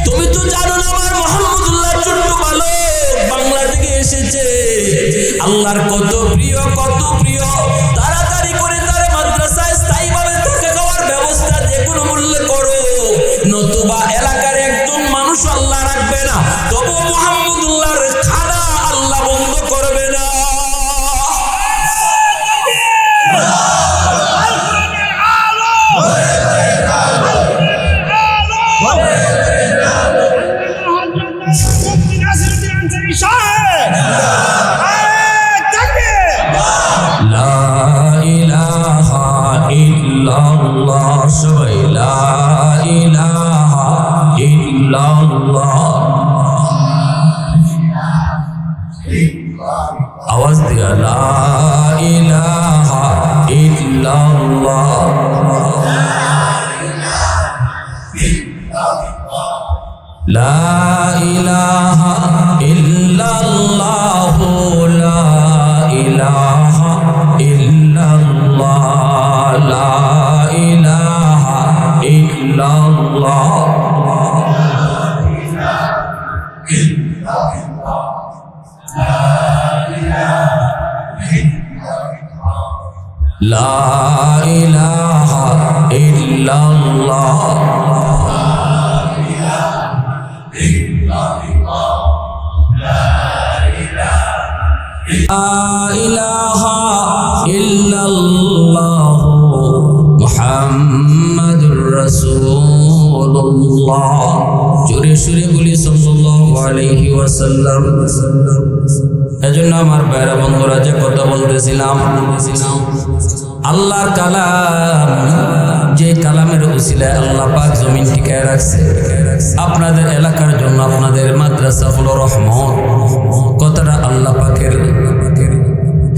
তুমি তো জানো না আমার মোহাম্মদুল্লাহ ছোট্ট বালক বাংলা থেকে এসেছে, আল্লাহর কত প্রিয়, কত প্রিয়। তাড়াতাড়ি করে তার মাদ্রাসায় স্থায়ীভাবে থাকা খাওয়ার ব্যবস্থা যে কোনো মূল্যে করো, নতুবা এলাকার একজন মানুষ আল্লাহ রাখবে না, তবু মোহাম্মদুল্লাহর খানা আল্লাহ বন্ধ করবে না। সবাই লা ইলাহা ইল্লাল্লাহ, আওয়াজ দিয়া লা ইলাহা ইল্লাল্লাহ। লা ইলাহা ইল্লাল্লাহ, লা ইলাহা ইল্লাল্লাহ, লা ইলাহা ইল্লাল্লাহ। লা ইলাহা ইল্লাল্লাহ। লা ইলাহা ইল্লাল্লাহ মুহাম্মাদুর রাসূলুল্লাহ। জোরে সুরে বলি সাল্লাল্লাহু আলাইহি ওয়াসাল্লাম। এজন্য আমার ভাইরা বন্ধুরা যে কথা বলতেছিলাম, আল্লাহর কালাম, যে কালামের উসিলায় আল্লাহ পাক জমিন টিকায় রাখছে। আপনাদের এলাকার জন্য আপনাদের মাদ্রাসা হলো রহমত। কথাটা আল্লাহ পাকের।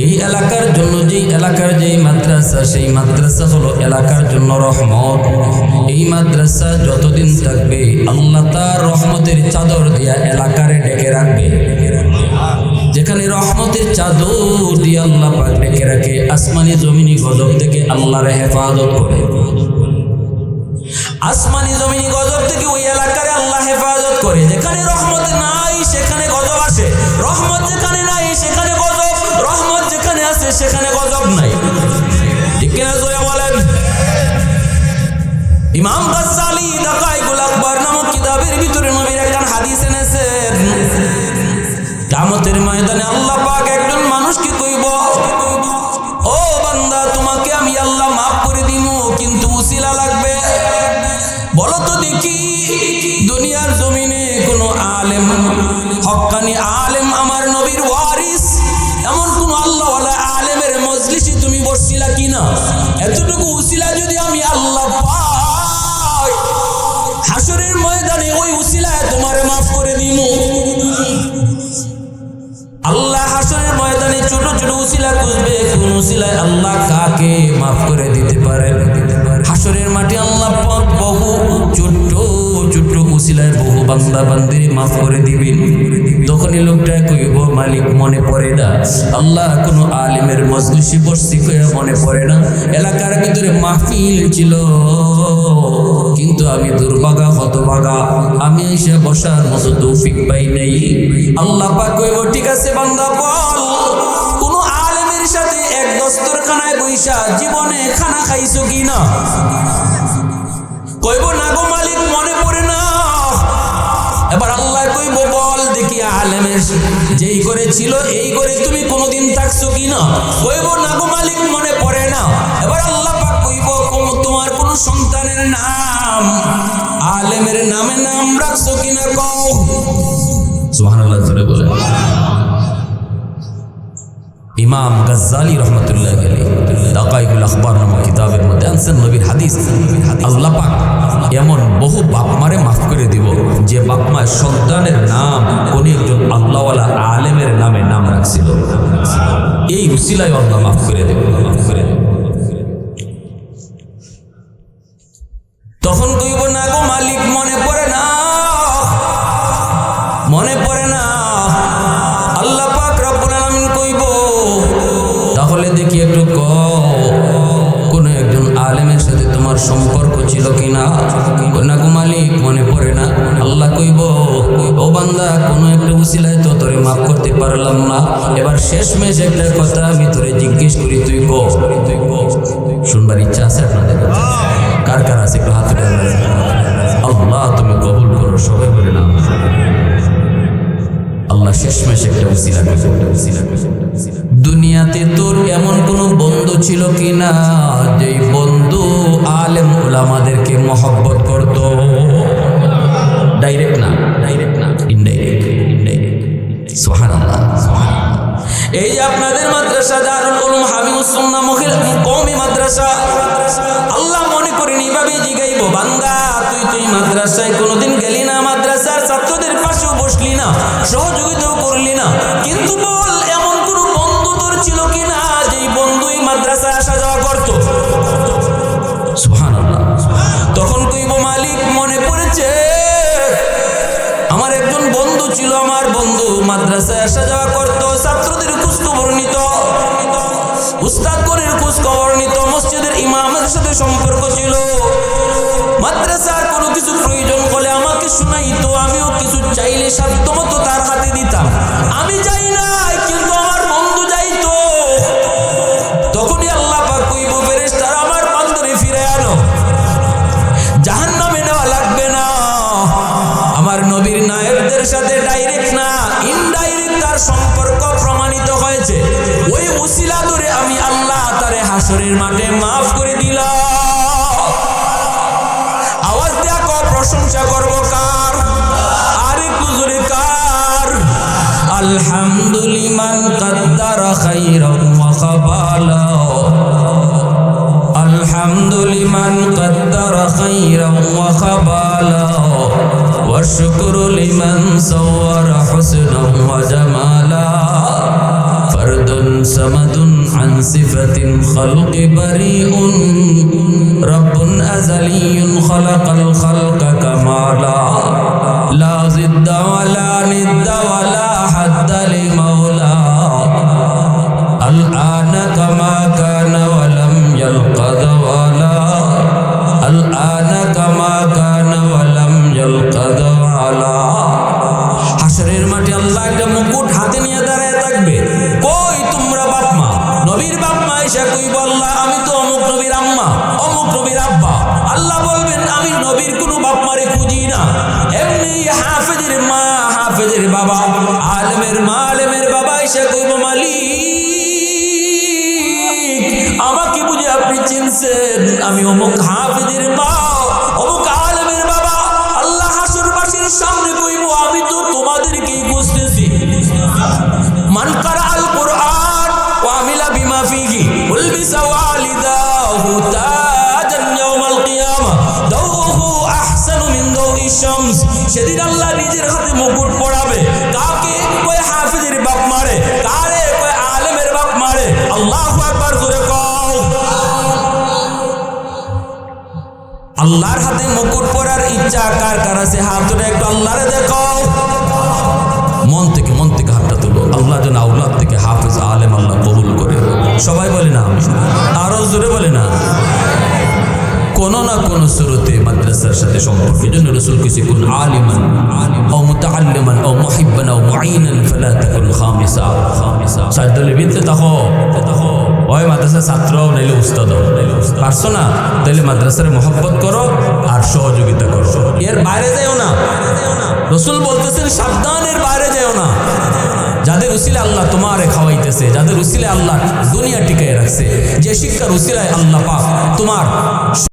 এই এলাকার জন্য যেই এলাকার যেই মাদ্রাসা, সেই মাদ্রাসা হলো এলাকার জন্য রহমত। এই মাদ্রাসা যতদিন থাকবে আল্লাহ তার রহমতের চাদর দিয়া এলাকারে ডেকে রাখবে। যেখানে রহমতের চাদর দিয়ে আল্লাহ পাক ডেকে রাখে, আসমানি জমিনি গজব থেকে আল্লাহর হেফাজত করে। আসমানি জমিনি গজব থেকে ওই এলাকারে আল্লাহ হেফাজত করে। যেখানে রহমত নাই সেখানে গজব আসে, রহমত যেখানে নাই সেখানে গজব, রহমত যেখানে আছে সেখানে ইমাম গাজ্জালী দাকাইকুল আকবার নামক কিতাবের ভিতরে নবীর একখান হাদিস এনেছেন, কিয়ামতের ময়দানে আল্লাহ পাক একজন মানুষকে কইব, ও বান্দা তোমাকে আমি আল্লাহ মাফ করে দিমু, কিন্তু উসিলা লাগবে। বলো তো দেখি দুনিয়ার জমিনে কোন আলেম, হক্কানি আলেম, আমার নবীর ওয়ারিস, এমন কোন আল্লাহওয়ালা আলেমের মজলিসে তুমি বসছিলা কিনা? এতটুকু উসিলা যদি আমি আল্লাহ পাই, হাসরের ময়দানে ওই উসিলায় তোমারে মাফ করে দিমু। আল্লাহ হাসরের ময়দানে ছোট ছোট উসিলা খুঁজবে, কোন উসিলায় আল্লাহ কাকে মাফ করে দিতে পারে। হাসরের মাঠে আল্লাহ পাক বহু ছোট্ট ছোট্ট উসিলায় বহু বান্দা বান্দির মাফ করে দিবেন। তখনই লোকটা কইব, মালিক মনে পড়ে না, আল্লাহ কোন আলিমের মজলিসে বসছি কইয়া মনে পড়ে না, এলাকার ভিতরে মাহফিল ছিল কিন্তু আমি দুর্ভাগা হতভাগা, আমি এসে বসার মতো তৌফিক পাই নাই। আল্লাহ পাক কইব, ঠিক আছে বান্দা, বল কোন আলেমের সাথে এক দস্তরখানায় বইসা জীবনে খানা খাইছো কিনা? কইব না গো মালিক, মনে পড়ে না। এবার আল্লাহ কইব, বল দেখি আলেমের যেই করে ছিল এই করে তুমি কোনোদিন থাকছো কিনা? কইব না গো মালিক, মনে পড়ে না। এবার আল্লাহ পাক কইব, তোমার কোন সন্তানের নাম আলেমের নামে নাম রাখছো কিনা কও। সুবহানাল্লাহ জোরে বলে। ইমাম গাজ্জালী রাহমাতুল্লাহ আলাইহি দাকাইকুল আখবার নামক কিতাবের মধ্যে আনছেন নবীর হাদিস, আল্লাহ পাক এমন বহু বাপ মারে মাফ করে দিব যে বাপ মায়ের সন্তানের নাম কোন একজন আল্লাহওয়ালা আলেমের নামে নাম রাখছিল, এই উসিলায় আল্লাহ মাফ করে দেবে, মাফ করে দেবে। তখন কইব, না গো মালিক, মনে পড়ে না, মনে পড়ে না। আল্লাহ পাক রব্বুল আলামিন কইব, তাহলে দেখি একটু কোন একজন আলেমের সাথে তোমার সম্পর্ক ছিল কিনা? না গো মালিক, মনে পড়ে না। আল্লাহ কইব, ও বান্দা, কোন একটা উসিলায় তো তোরে মাফ করতে পারলাম না, এবার শেষমেশ একটা কথা আমি তোরে জিজ্ঞেস করি, তুই গো, শুনবার ইচ্ছা আছে আপনাদের? কার কার আছে একটু হাত তুলে? আল্লাহ তুমি কবুল করো, সবাই বলে না। আল্লাহ শেষমেশ একটা উসিলা করবে। দুনিয়াতে তোর এমন কোন বন্ধু ছিল কিনা যেই বন্ধু আলেম উলামাদেরকে মহব্বত করত? ডাইরেক্ট না, ডাইরেক্ট না, ইনডাইরেক্ট, ইনডাইরেক্ট। সুবহানাল্লাহ। এই যে আপনাদের মাদ্রাসা দারুল উলুম হাবিবুস সুন্নাহ মহিলা কওমি মাদ্রাসা, আল্লাহ মনে করেন এইভাবে জিগাইব, বান্দা তুই মাদ্রাসায় কোনোদিন গেলি না, মাদ্রাসার ছাত্রদের পাশেও বসলি না, সহযোগিতাও করলি না, কিন্তু বল এমন কোন বন্ধু তোর ছিল কিনা যেই বন্ধুই মাদ্রাসায় আসা যাওয়া করতো? সুবহানাল্লাহ। তখন কইব, মালিক মনে পড়েছে, আমার একজন বন্ধু ছিল, আমার বন্ধু মাদ্রাসায় আসা যাওয়া করতো, ছাত্রদের খোঁজ খবর নিত, উস্তাদগণের খোঁজ খবর নিত, মসজিদের ইমামের সাথে সম্পর্ক ছিল, মাদ্রাসার কোনো কিছু প্রয়োজন হলে আমাকে শুনাইতো, আমিও কিছু চাইলে সাধ্যমতো তার হাতে দিতাম। আমি যাই না, কিন্তু আমার বন্ধু যাইতো। তখনই আল্লাহ পাক কইব, ফেরেশতারা আমার বান্দারে ফিরে আনো, জাহান্নামে নেওয়া লাগবে না। আমার নবীর নায়েবদের সাথে ডাইরেক্ট না, ইনডাইরেক্ট তার সম্পর্ক প্রমাণিত হয়েছে। ওই উসিলা ধরে আমি আল্লাহ তারে হাসরের মাঠে মাফ করে দিলাম। আওয়াজ দেয়া কো, প্রশংসা করব কার? আরেকটু জোরে কার? আলহামদুলিমান কাদ্দারা খাইরান ওয়া খাবালা, আলহামদুলিমান কাদ্দারা খাইরান ওয়া খাবালা, ওয়া শুকরু লিমান সাওয়ারা হুসনান ওয়া জামালা, ফারদুন সামাদুন আন সিফাতিন খালকি বারিউন, রব্বুন আযালিয়ুন খালাকাল খালকা কামালা, লা জিদ্দা ওয়ালা নিদ্দা ওয়ালা হাদ্দা লিমাওলা, আল আনা কামা কানা ওয়া লাম ইয়ালকা দাওয়ালা, আল আনা কামা কানা ওয়া লাম ইয়ালকা দাওয়ালা। হাসরের মাঠে আল্লাহ একটা মুকুট হাতে নিয়ে দাঁড়ায় থাকবে, কই তোমরা বাপ মা? নবীর বাপ মা এসে কইব, আল্লাহ আমি তো অমুক নবীর আম্মা, অমুক নবীর আব্বা। আল্লাহ বলবেন, আলেমের বাবা এসে কইব মালিক আমাকে বুঝে আপনি চিনছেন, আমি অমুক হাফেজের মা, অমুক আলেমের বাবা। আল্লাহ হাসরবাসীর সামনে কইব আমি তো তোমাদেরকেই বুঝতেছি। মান কারাআল কুরআন ওয়া আমিলা বিমা ফিহি উলবিসা ওয়ালিদাহু তাজান ইয়াউমাল কিয়ামা দাওহু আহসানু মিন দাওই শামস। সেদিন আল্লাহ নিজের হাতে মুকুট পরাবে। কাকে? কয় হাফেজের বাপ মারে। কারে? কয় আলেমের বাপ মারে। আল্লাহু আকবার জোরে কও। আল্লাহর হাতে মুকুট পরার ইচ্ছা কার কার আছে? হাত তুলে একটু আল্লাহরে দেখো। মন থেকে হাতটা তুলো। আল্লাহ যেন আওলাদ থেকে হাফেজ আলেম আল্লাহ কবুল করে। সবাই বলে না আমি, আরো জোরে বলে না। কোনো না কোনো সুরতে মাদ্রাসার সাথে সম্পর্ক। জন্য রাসূল কইছে কুন আলিমান আও মুতাআল্লিমান আও মুহিব্বান আও মুঈনান ফালা তাকুন খামিসা। সাইদুল বিনতে তাকো ওই মাদ্রাসার ছাত্র নাইলে উস্তাদ পারছো না, তাহলে মাদ্রাসার মহব্বত করো আর সহযোগিতা করো। এর বাইরে যাও না। রাসূল বলতেছেন সাবধান, এর বাইরে যাও না। যাদের উসিলে আল্লাহ তোমারে খাওয়াইতেছে, যাদের উসিলে আল্লাহ দুনিয়া টিকায় রাখছে, যে শিক্ষার উসিলায় আল্লাহ পাক তোমার